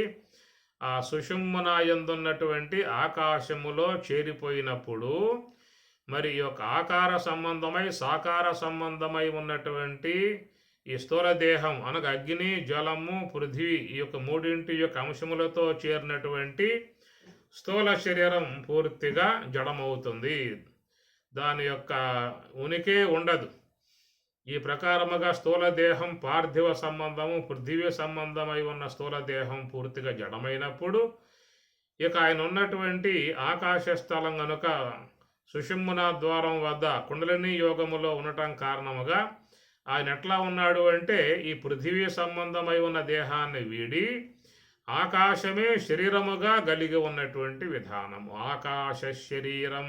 ఆ సుషుమ్నా యందున్నటువంటి ఆకాశములో చేరిపోయినప్పుడు, మరి ఈ యొక్క ఆకార సంబంధమై సాకార సంబంధమై ఉన్నటువంటి ఈ స్థూలదేహం అనగా అగ్ని, జలము, పృథివీ ఈ యొక్క మూడింటి యొక్క అంశములతో చేరినటువంటి స్థూల శరీరం పూర్తిగా జడమవుతుంది. దాని యొక్క ఉనికి ఉండదు. ఈ ప్రకారముగా స్థూలదేహం పార్థివ సంబంధము, పృథివీ సంబంధమై ఉన్న స్థూలదేహం పూర్తిగా జడమైనప్పుడు, ఇక ఆయన ఉన్నటువంటి ఆకాశ స్థలం కనుక సుషుమ్నా ద్వారం వద్ద కుండలిని యోగములో ఉండటం కారణముగా ఆయన ఎట్లా ఉన్నాడు అంటే, ఈ పృథివీ సంబంధమై ఉన్న దేహాన్ని వీడి ఆకాశమే శరీరముగా కలిగి ఉన్నటువంటి విధానము. ఆకాశ శరీరం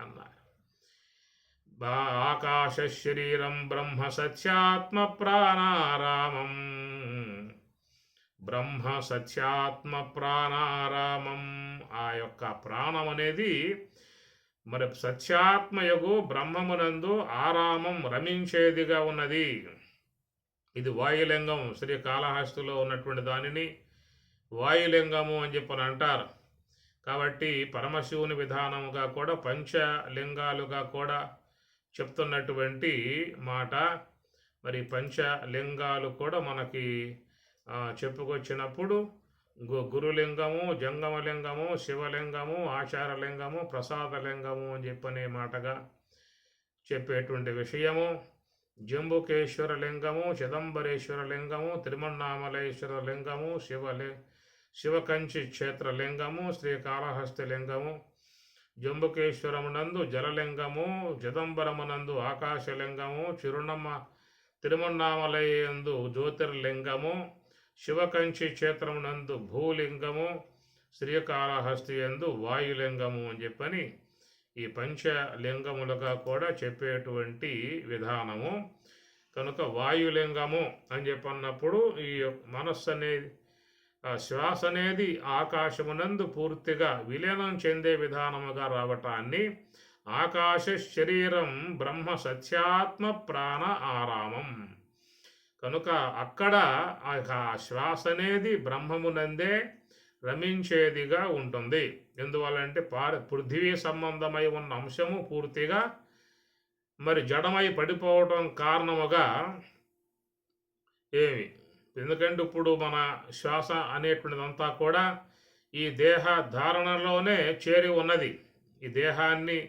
అన్నారు. ఆకాశ శరీరం బ్రహ్మ సత్యాత్మ ప్రాణారామం. బ్రహ్మ సత్యాత్మ ప్రాణారామం. ఆ యొక్క ప్రాణం అనేది మరి సత్యాత్మయగు బ్రహ్మమునందు ఆరామం రమించేదిగా ఉన్నది. ఇది వాయులింగం. శ్రీకాళహస్తిలో ఉన్నటువంటి దానిని వాయులింగము అని చెప్పని అంటారు. కాబట్టి పరమశివుని విధానముగా కూడా పంచలింగాలుగా కూడా చెప్తున్నటువంటి మాట. మరి పంచలింగాలు కూడా మనకి చెప్పుకొచ్చినప్పుడు గురులింగము, జంగమలింగము, శివలింగము, ఆచారలింగము, ప్రసాదలింగము అని చెప్పనే మాటగా చెప్పేటువంటి విషయము. జంబుకేశ్వర లింగము, చిదంబరేశ్వర లింగము, తిరుమన్నామలేశ్వర లింగము, శివకంచి క్షేత్రలింగము, శ్రీకాళహస్తి లింగము, జంబుకేశ్వరమునందు జలలింగము, చిదంబరమునందు ఆకాశలింగము, తిరుమన్నామలయందు జ్యోతిర్లింగము, శివకంచి క్షేత్రమునందు భూలింగము, శ్రీకాళహస్తి యందు వాయులింగము అని చెప్పని ఈ పంచలింగములుగా కూడా చెప్పేటువంటి విధానము. కనుక వాయులింగము అని చెప్పన్నప్పుడు ఈ మనస్సు అనేది, శ్వాస అనేది ఆకాశమునందు పూర్తిగా విలీనం చెందే విధానముగా రావటాన్ని ఆకాశ శరీరం బ్రహ్మ సత్యాత్మ ప్రాణ ఆరామం. కనుక అక్కడ ఆ శ్వాస అనేది బ్రహ్మమునందే రమించేదిగా ఉంటుంది. ఎందువల్లంటే పృథివీ సంబంధమై ఉన్న అంశము పూర్తిగా మరి జడమై పడిపోవటం కారణముగా ఎందుకంటే ఇప్పుడు మన శ్వాస అనేటువంటిదంతా కూడా ఈ దేహ ధారణలోనే చేరి ఉన్నది. ఈ దేహాన్ని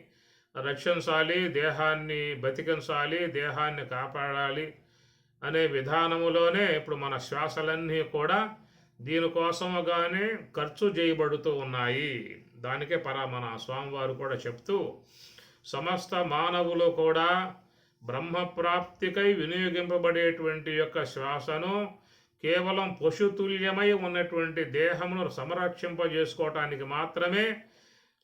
రక్షించాలి, దేహాన్ని బతికించాలి, దేహాన్ని కాపాడాలి అనే విధానములోనే ఇప్పుడు మన శ్వాసలన్నీ కూడా దీనికోసముగానే ఖర్చు చేయబడుతూ ఉన్నాయి. దానికే మన స్వామివారు కూడా చెప్తూ, సమస్త మానవులు కూడా బ్రహ్మప్రాప్తికై వినియోగింపబడేటువంటి యొక్క శ్వాసను కేవలం పశుతుల్యమై ఉన్నటువంటి దేహమును సంరక్షింపజేసుకోవటానికి మాత్రమే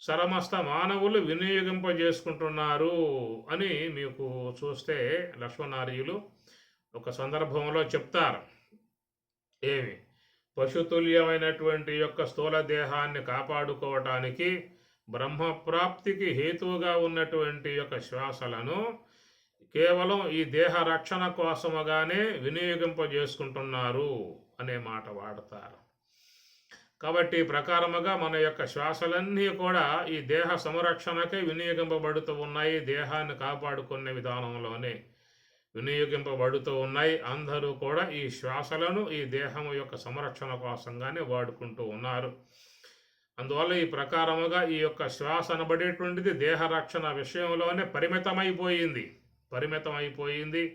సమస్త మానవులు వినియోగింపజేసుకుంటున్నారు అని మీకు చూస్తే లక్ష్మణార్యులు ఒక సందర్భంలో చెప్తారు. పశుతుల్యమైనటువంటి యొక్క స్థూల దేహాన్ని కాపాడుకోవటానికి బ్రహ్మప్రాప్తికి హేతువుగా ఉన్నటువంటి యొక్క శ్వాసలను కేవలం ఈ దేహ రక్షణ కోసముగానే వినియోగింపజేసుకుంటున్నారు అనే మాట వాడతారు. కాబట్టి ప్రకారముగా మన యొక్క శ్వాసలన్నీ కూడా ఈ దేహ సంరక్షణకే వినియోగింపబడుతూ ఉన్నాయి, దేహాన్ని కాపాడుకునే విధానంలోనే. వినియోగింపబడుతూ ఉన్నాయి. అందరూ కూడా ఈ శ్వాసలను ఈ దేహం యొక్క సంరక్షణ కోసంగానే వాడుకుంటూ ఉన్నారు. అందువల్ల ఈ ప్రకారముగా ఈ యొక్క శ్వాస అనబడేటువంటిది దేహ రక్షణ విషయంలోనే పరిమితమైపోయింది.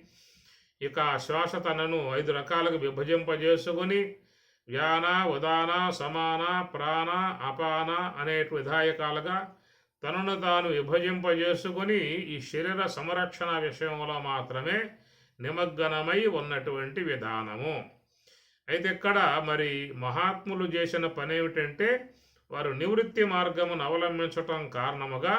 ఇక శ్వాస తనను 5 రకాలుగా విభజింపజేసుకొని వ్యాన, ఉదాన, సమాన, ప్రాణ, అపాన అనే విధాయకాలుగా తనను తాను విభజింపజేసుకొని ఈ శరీర సంరక్షణ విషయంలో మాత్రమే నిమగ్నమై ఉన్నటువంటి విధానము. అయితే ఇక్కడ మరి మహాత్ములు చేసిన పని ఏమిటంటే వారు నివృత్తి మార్గమును అవలంబించటం కారణముగా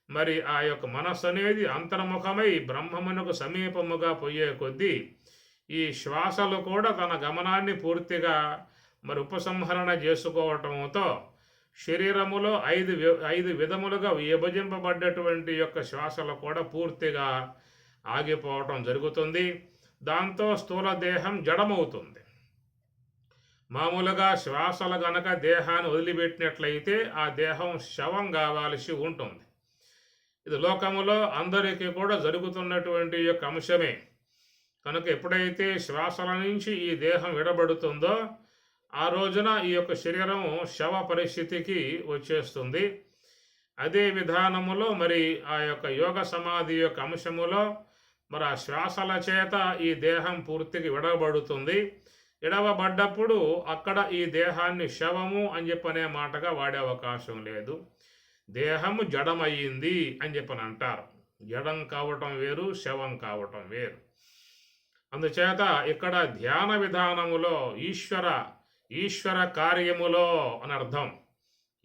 మరి ఆ యొక్క మనస్సు అనేది అంతర్ముఖమై బ్రహ్మమునకు సమీపముగా పోయే కొద్దీ ఈ శ్వాసలు కూడా తన గమనాన్ని పూర్తిగా మరి ఉపసంహరణ చేసుకోవటంతో శరీరములో 5 విధములుగా విభజింపబడ్డటువంటి యొక్క శ్వాసలు కూడా పూర్తిగా ఆగిపోవటం జరుగుతుంది. దాంతో స్థూల దేహం జడమవుతుంది. మామూలుగా శ్వాసలు గనక దేహాన్ని వదిలిపెట్టినట్లయితే ఆ దేహం శవం కావాల్సి ఉంటుంది. ఇది లోకములో అందరికీ కూడా జరుగుతున్నటువంటి యొక్క అంశమే. కనుక ఎప్పుడైతే శ్వాసల నుంచి ఈ దేహం విడబడుతుందో ఆ రోజున ఈ యొక్క శరీరం శవ పరిస్థితికి వచ్చేస్తుంది. అదే విధానములో మరి ఆ యొక్క యోగ సమాధి యొక్క అంశములో మరి ఆ శ్వాసల చేత ఈ దేహం పూర్తిగా విడవబడుతుంది. విడవబడ్డప్పుడు అక్కడ ఈ దేహాన్ని శవము అని చెప్పనే మాటగా వాడే అవకాశం లేదు. దేహము జడమయ్యింది అని చెప్పని అంటారు. జడం కావటం వేరు, శవం కావటం వేరు. అందుచేత ఇక్కడ ధ్యాన విధానములో ఈశ్వర కార్యములో అని అర్థం.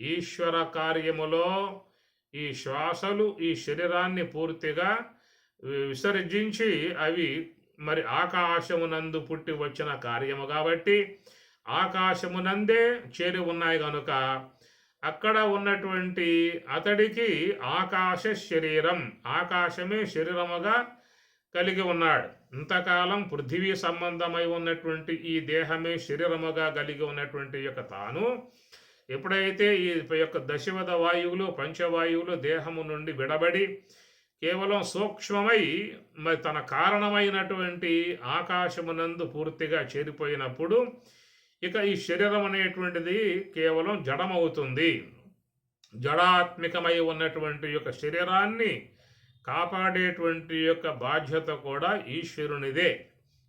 ఈశ్వర కార్యములో ఈ శ్వాసలు ఈ శరీరాన్ని పూర్తిగా విసర్జించి అవి మరి ఆకాశమునందు పుట్టి వచ్చిన కార్యము కాబట్టి ఆకాశమునందే చేరి ఉన్నాయి కనుక అక్కడ ఉన్నటువంటి అతడికి ఆకాశ శరీరం, ఆకాశమే శరీరముగా కలిగి ఉన్నాడు. ఇంతకాలం పృథివీ సంబంధమై ఉన్నటువంటి ఈ దేహమే శరీరముగా కలిగి ఉన్నటువంటి యొక్క తాను ఎప్పుడైతే ఈ యొక్క దశవిధ వాయువులు, పంచవాయువులు దేహము నుండి విడబడి కేవలం సూక్ష్మమై మరి తన కారణమైనటువంటి ఆకాశమునందు పూర్తిగా చేరిపోయినప్పుడు ఇక ఈ శరీరం అనేటువంటిది కేవలం జడమవుతుంది. జడాత్మికమై ఉన్నటువంటి యొక్క శరీరాన్ని కాపాడేటువంటి యొక్క బాధ్యత కూడా ఈశ్వరునిదే.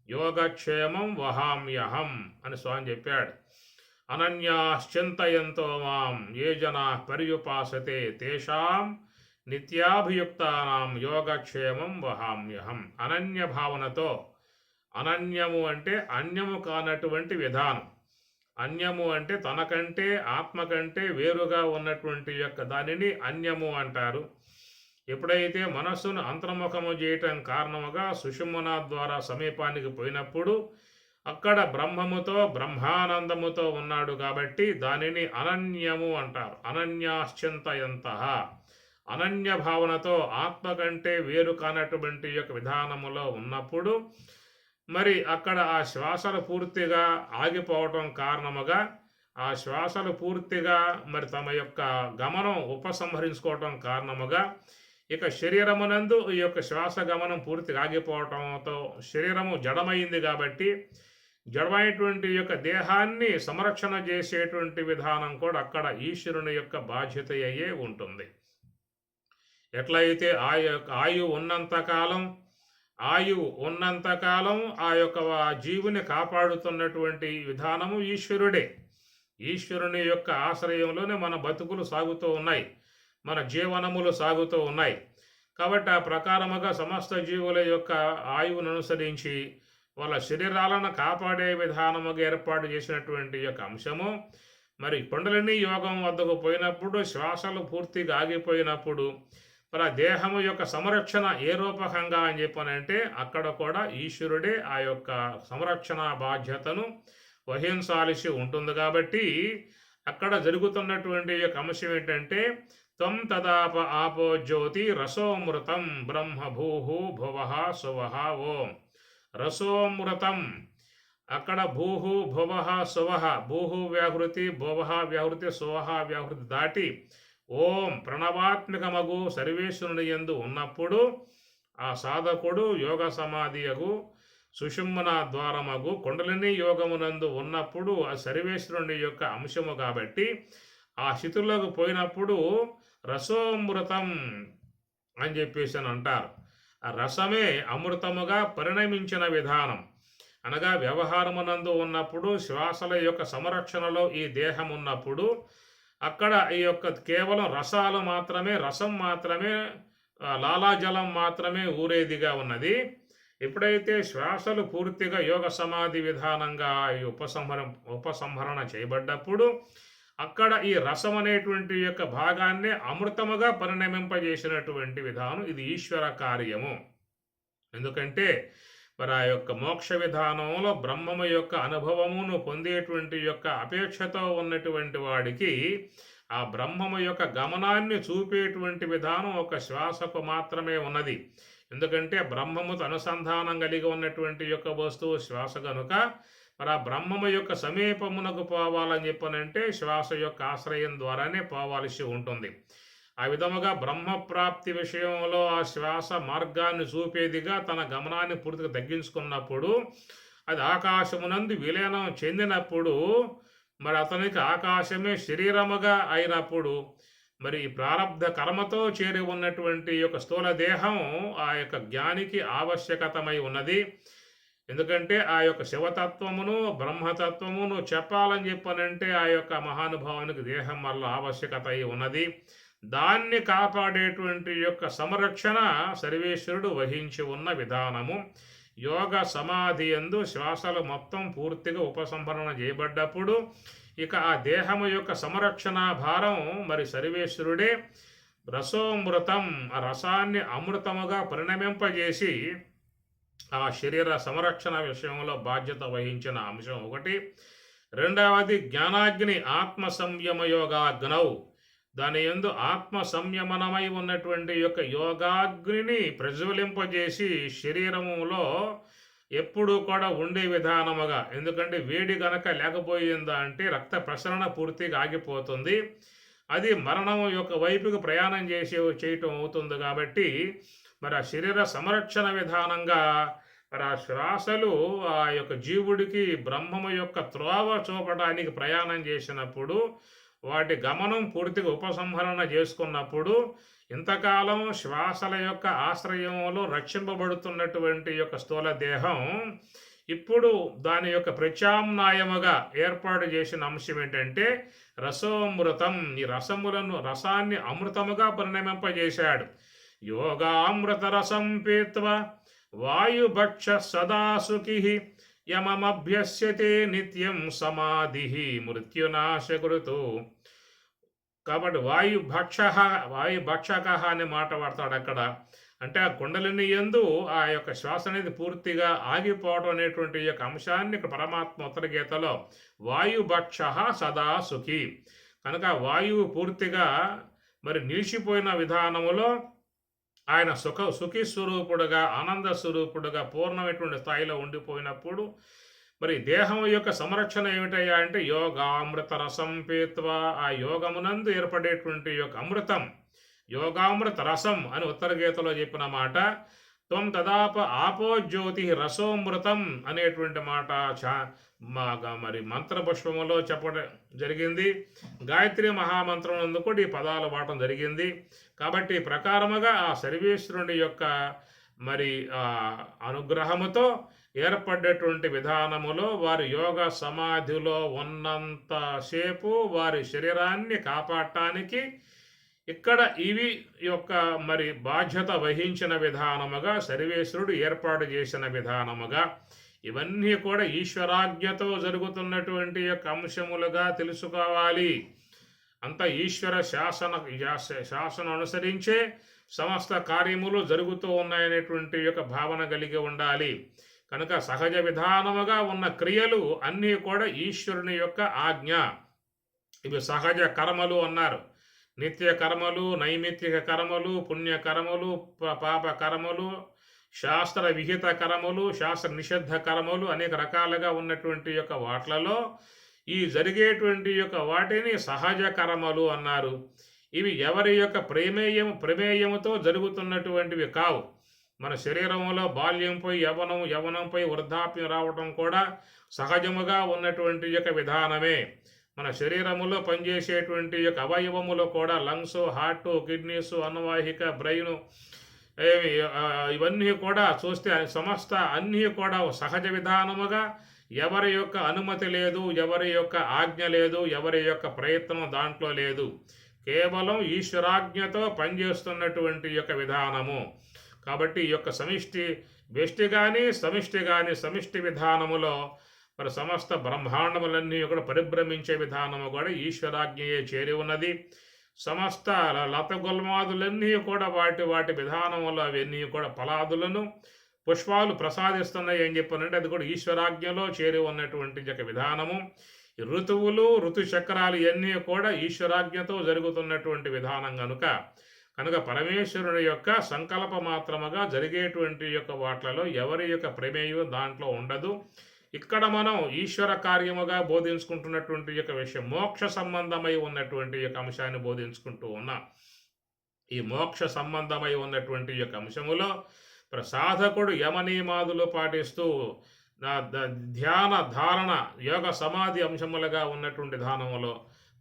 యోగక్షేమం వహామ్యహం అని స్వామి చెప్పాడు. అనన్యాశ్చింతయంతో మాం ఏ జనా పర్యుపాసతే తేషాం నిత్యాభియుక్తానాం యోగక్షేమం వహామ్యహం. అనన్య భావనతో, అనన్యము అంటే అన్యము కానటువంటి విధానం. అన్యము అంటే తనకంటే ఆత్మకంటే వేరుగా ఉన్నటువంటి యొక్క దానిని అన్యము అంటారు. ఎప్పుడైతే మనస్సును అంతర్ముఖము చేయటం కారణముగా సుషుమ్న ద్వారా సమీపానికి పోయినప్పుడు అక్కడ బ్రహ్మముతో బ్రహ్మానందముతో ఉన్నాడు కాబట్టి దానిని అనన్యము అంటారు. అనన్యాశ్చింతయంతః, అనన్య భావనతో ఆత్మ కంటే వేరు కానటువంటి యొక్క విధానములో ఉన్నప్పుడు మరి అక్కడ ఆ శ్వాసలు పూర్తిగా ఆగిపోవటం కారణముగా ఆ శ్వాసలు పూర్తిగా మరి తమ యొక్క గమనం ఉపసంహరించుకోవటం కారణముగా ఇక శరీరమునందు ఈ యొక్క శ్వాస గమనం పూర్తిగా ఆగిపోవటంతో శరీరము జడమైంది కాబట్టి జడమైనటువంటి యొక్క దేహాన్ని సంరక్షణ చేసేటువంటి విధానం కూడా అక్కడ ఈశ్వరుని యొక్క బాధ్యత అయ్యే ఉంటుంది. ఎట్లయితే ఆయువు ఉన్నంతకాలం ఆ యొక్క జీవుని కాపాడుతున్నటువంటి విధానము ఈశ్వరుడే. ఈశ్వరుని యొక్క ఆశ్రయంలోనే మన బతుకులు సాగుతూ ఉన్నాయి, మన జీవనములు సాగుతూ ఉన్నాయి. కాబట్టి ఆ ప్రకారముగా సమస్త జీవుల యొక్క ఆయువును అనుసరించి వాళ్ళ శరీరాలను కాపాడే విధానముగా ఏర్పాటు చేసినటువంటి యొక్క అంశము మరి కుండలిని యోగం వద్దకు పోయినప్పుడు శ్వాసలు పూర్తిగా ఆగిపోయినప్పుడు మరి ఆ దేహము యొక్క సంరక్షణ ఏ రూపకంగా అని చెప్పనంటే అక్కడ కూడా ఈశ్వరుడే ఆ యొక్క సంరక్షణ బాధ్యతను వహించాల్సి ఉంటుంది. కాబట్టి అక్కడ జరుగుతున్నటువంటి యొక్క అంశం ఏంటంటే త్వం తదాప ఆపో జ్యోతి రసోమృతం బ్రహ్మభూహు భువః సువః ఓం. రసోమృతం అక్కడ భూహు భువః సువః, భూహు వ్యాహృతి, భువః వ్యాహృతి, సువః వ్యాహృతి దాటి ఓం ప్రణవాత్మికమగు సర్వేశ్వరుని యందు ఉన్నప్పుడు ఆ సాధకుడు యోగ సమాధియగు సుషుమ్న ద్వారమగు కుండలిని యోగమునందు ఉన్నప్పుడు ఆ సర్వేశ్వరుని యొక్క అంశము కాబట్టి ఆ స్థితుల్లోకి పోయినప్పుడు రసోమృతం అని చెప్పేసి అని అంటారు. ఆ రసమే అమృతముగా పరిణమించిన విధానం. అనగా వ్యవహారమునందు ఉన్నప్పుడు శ్వాసల యొక్క సంరక్షణలో ఈ దేహం ఉన్నప్పుడు అక్కడ ఈ యొక్క కేవలం రసాలు మాత్రమే, రసం మాత్రమే, లాలాజలం మాత్రమే ఊరేదిగా ఉన్నది. ఎప్పుడైతే శ్వాసలు పూర్తిగా యోగ సమాధి విధానంగా ఈ ఉపసంహరణ చేయబడ్డప్పుడు అక్కడ ఈ రసం అనేటువంటి యొక్క భాగాన్ని అమృతముగా పరిణమింపజేసినటువంటి విధానం. ఇది ఈశ్వర కార్యము. ఎందుకంటే మరి ఆ యొక్క మోక్ష విధానంలో బ్రహ్మము యొక్క అనుభవమును పొందేటువంటి యొక్క అపేక్షతో ఉన్నటువంటి వాడికి ఆ బ్రహ్మము యొక్క గమనాన్ని చూపేటువంటి విధానం ఒక శ్వాసకు మాత్రమే ఉన్నది. ఎందుకంటే బ్రహ్మముతో అనుసంధానం కలిగి ఉన్నటువంటి యొక్క వస్తువు శ్వాస కనుక మరి ఆ బ్రహ్మము యొక్క సమీపమునకు పోవాలని చెప్పనంటే శ్వాస యొక్క ఆశ్రయం ద్వారానే పోవాల్సి ఉంటుంది. ఆ విధముగా బ్రహ్మప్రాప్తి విషయంలో ఆ శ్వాస మార్గాన్ని చూపేదిగా తన గమనాన్ని పూర్తిగా తగ్గించుకున్నప్పుడు అది ఆకాశమునందు విలీనం చెందినప్పుడు మరి అతనికి ఆకాశమే శరీరముగా అయినప్పుడు మరి ప్రారబ్ధ కర్మతో చేరి ఉన్నటువంటి యొక్క స్థూల దేహం ఆ యొక్క జ్ఞానికి ఆవశ్యకతమై ఉన్నది. ఎందుకంటే ఆ యొక్క శివతత్వమును బ్రహ్మతత్వమును చెప్పాలని చెప్పనంటే ఆ యొక్క మహానుభావునికి దేహం వల్ల ఆవశ్యకత అయి ఉన్నది. దాన్ని కాపాడేటువంటి యొక్క సంరక్షణ సర్వేశ్వరుడు వహించి ఉన్న విధానము. యోగ సమాధి యందు శ్వాసలు మొత్తం పూర్తిగా ఉపసంహరణ చేయబడ్డప్పుడు ఇక ఆ దేహము యొక్క సంరక్షణ భారం మరి సర్వేశ్వరుడే. రసోమృతం, ఆ రసాన్ని అమృతముగా పరిణమింపజేసి ఆ శరీర సంరక్షణ విషయంలో బాధ్యత వహించిన అంశం ఒకటి. రెండవది జ్ఞానాగ్ని ఆత్మ సంయమ యోగాగ్నౌ. దాని యందు ఆత్మ సంయమనమై ఉన్నటువంటి యొక్క యోగాగ్నిని ప్రజ్వలింపజేసి శరీరములో ఎప్పుడూ కూడా ఉండే విధానముగా. ఎందుకంటే వేడి గనక లేకపోయిందా అంటే రక్త ప్రసరణ పూర్తిగా ఆగిపోతుంది. అది మరణం యొక్క వైపుకు ప్రయాణం చేయటం అవుతుంది. కాబట్టి మరి ఆ శరీర సంరక్షణ విధానంగా మరి ఆ శ్వాసలు ఆ యొక్క జీవుడికి బ్రహ్మము యొక్క త్రోవ చూపడానికి ప్రయాణం చేసినప్పుడు వాటి గమనం పూర్తిగా ఉపసంహరణ చేసుకున్నప్పుడు ఇంతకాలం శ్వాసల యొక్క ఆశ్రయంలో రక్షింపబడుతున్నటువంటి యొక్క స్థూల దేహం ఇప్పుడు దాని యొక్క ప్రత్యామ్నాయముగా ఏర్పాటు చేసిన అంశం ఏంటంటే రసోమృతం. ఈ రసాన్ని అమృతముగా పరిణమింపజేశాడు. యోగామృత రసం పీత్వ వాయుభక్ష సదా సుఖి యమమభ్యస్యతే నిత్యం సమాధి మృత్యునాశకృతు. కాబట్టి వాయుభక్షక అనే మాట వాడతాడు అక్కడ. అంటే ఆ కుండలిని యందు ఆ యొక్క శ్వాస అనేది పూర్తిగా ఆగిపోవడం అనేటువంటి యొక్క అంశాన్ని ఇక్కడ పరమాత్మ ఉత్తర గీతలో వాయుభక్ష సదా సుఖి కనుక వాయువు పూర్తిగా మరి నిలిచిపోయిన విధానములో ఆయన సుఖీ స్వరూపుడుగా ఆనంద స్వరూపుడుగా పూర్ణమైనటువంటి స్థాయిలో ఉండిపోయినప్పుడు మరి దేహం యొక్క సంరక్షణ ఏమిటయ్యా అంటే యోగామృత రసం పీత్వ. ఆ యోగమునందు ఏర్పడేటువంటి యొక్క అమృతం యోగామృత రసం అని ఉత్తర గీతలో చెప్పిన మాట. త్వం తదాప ఆపో జ్యోతి రసోమృతం అనేటువంటి మాట మరి మంత్రపుష్పములో చెప్పడం జరిగింది. గాయత్రి మహామంత్రం నందు కూడా ఈ పదాలు వాడటం జరిగింది. కాబట్టి ప్రకారముగా ఆ సర్వేశ్వరుని యొక్క మరి అనుగ్రహముతో ఏర్పడ్డటువంటి విధానములో వారి యోగ సమాధిలో ఉన్నంతసేపు వారి శరీరాన్ని కాపాడటానికి ఇక్కడ ఇవి యొక్క మరి బాధ్యత వహించిన విధానముగా సర్వేశ్వరుడు ఏర్పాటు చేసిన విధానముగా ఇవన్నీ కూడా ఈశ్వరాజ్ఞతో జరుగుతున్నటువంటి యొక్క అంశములుగా తెలుసుకోవాలి. అంత ఈశ్వర శాసన అనుసరించే సమస్త కార్యములు జరుగుతూ ఉన్నాయనేటువంటి యొక్క భావన కలిగి ఉండాలి. కనుక సహజ విధానముగా ఉన్న క్రియలు అన్నీ కూడా ఈశ్వరుని యొక్క ఆజ్ఞ. ఇవి సహజ కర్మలు అన్నారు. నిత్య కర్మలు, నైమిత్తిక కర్మలు, పుణ్య కర్మలు, పాప కర్మలు, శాస్త్ర విహిత కర్మలు, శాస్త్ర నిషిద్ధ కర్మలు అనేక రకాలుగా ఉన్నటువంటి యొక్క వాట్లలో ఈ జరిగేటువంటి యొక్క వాటిని సహజ కర్మలు అన్నారు. ఇవి ఎవరి యొక్క ప్రమేయముతో జరుగుతున్నటువంటివి కావు. మన శరీరంలో బాల్యం పోయి యవ్వనం, యవ్వనం పోయి వృద్ధాప్యం రావటం కూడా సహజముగా ఉన్నటువంటి యొక్క విధానమే. మన శరీరములో పనిచేసేటువంటి యొక్క అవయవములో కూడా లంగ్స్, హార్ట్, కిడ్నీస్, అన్నవాహిక, బ్రెయిన్, ఇవన్నీ కూడా చూస్తే సమస్త అన్నీ కూడా సహజ విధానముగా ఎవరి యొక్క అనుమతి లేదు, ఎవరి యొక్క ఆజ్ఞ లేదు, ఎవరి యొక్క ప్రయత్నం దాంట్లో లేదు. కేవలం ఈశ్వరాజ్ఞతో పనిచేస్తున్నటువంటి యొక్క విధానము. కాబట్టి ఈ యొక్క వ్యష్టి కానీ సమిష్టి కానీ సమిష్టి విధానములో మరి సమస్త బ్రహ్మాండములన్నీ కూడా పరిభ్రమించే విధానము కూడా ఈశ్వరాజ్ఞయే చేరి ఉన్నది. సమస్త లతగుల్మాదులన్నీ కూడా వాటి వాటి విధానములో అవన్నీ కూడా ఫలాదులను పుష్పాలు ప్రసాదిస్తున్నాయి అని చెప్పానంటే అది కూడా ఈశ్వరాజ్ఞలో చేరి ఉన్నటువంటి యొక్క విధానము. ఈ ఋతువులు, ఋతుచక్రాలు ఇవన్నీ కూడా ఈశ్వరాజ్ఞతో జరుగుతున్నటువంటి విధానం కనుక పరమేశ్వరుని యొక్క సంకల్ప మాత్రముగా జరిగేటువంటి యొక్క వాట్లలో ఎవరి యొక్క ప్రమేయం దాంట్లో ఉండదు. ఇక్కడ మనం ఈశ్వర కార్యముగా బోధించుకుంటున్నటువంటి యొక్క విషయం మోక్ష సంబంధమై ఉన్నటువంటి యొక్క అంశాన్ని బోధించుకుంటూ ఉన్నాం. ఈ మోక్ష సంబంధమై ఉన్నటువంటి యొక్క అంశములో సాధకుడు యమనియమాదులు పాటిస్తూ ధ్యాన ధారణ యోగ సమాధి అంశములుగా ఉన్నటువంటి ధానములో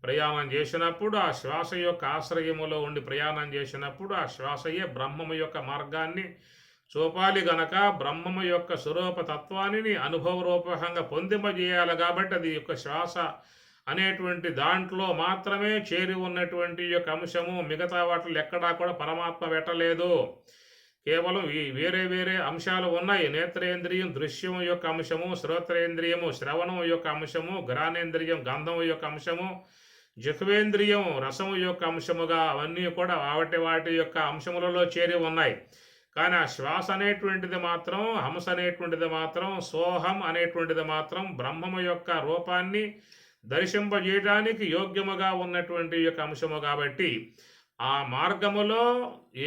ప్రయాణం చేసినప్పుడు ఆ శ్వాస యొక్క ఆశ్రయములో ఉండి ప్రయాణం చేసినప్పుడు ఆ శ్వాసయే బ్రహ్మము యొక్క మార్గాన్ని చూపాలి గనక బ్రహ్మము యొక్క స్వరూపతత్వాన్ని అనుభవరూపకంగా పొందింపజేయాలి. కాబట్టి అది యొక్క శ్వాస అనేటువంటి దాంట్లో మాత్రమే చేరి ఉన్నటువంటి యొక్క అంశము. మిగతా వాటిలో ఎక్కడా కూడా పరమాత్మ పెట్టలేదు. కేవలం ఈ వేరే వేరే అంశాలు ఉన్నాయి. నేత్రేంద్రియం దృశ్యం యొక్క అంశము, శ్రోత్రేంద్రియము శ్రవణం యొక్క అంశము, ఘ్రాణేంద్రియం గంధం యొక్క అంశము, జిహ్వేంద్రియం రసము యొక్క అంశముగా అవన్నీ కూడా వాటి యొక్క అంశములలో చేరి ఉన్నాయి. కానీ ఆ శ్వాస అనేటువంటిది మాత్రం, హంస అనేటువంటిది మాత్రం, సోహం అనేటువంటిది మాత్రం బ్రహ్మము యొక్క రూపాన్ని దర్శింపజేయడానికి యోగ్యముగా ఉన్నటువంటి యొక్క అంశము. కాబట్టి ఆ మార్గములో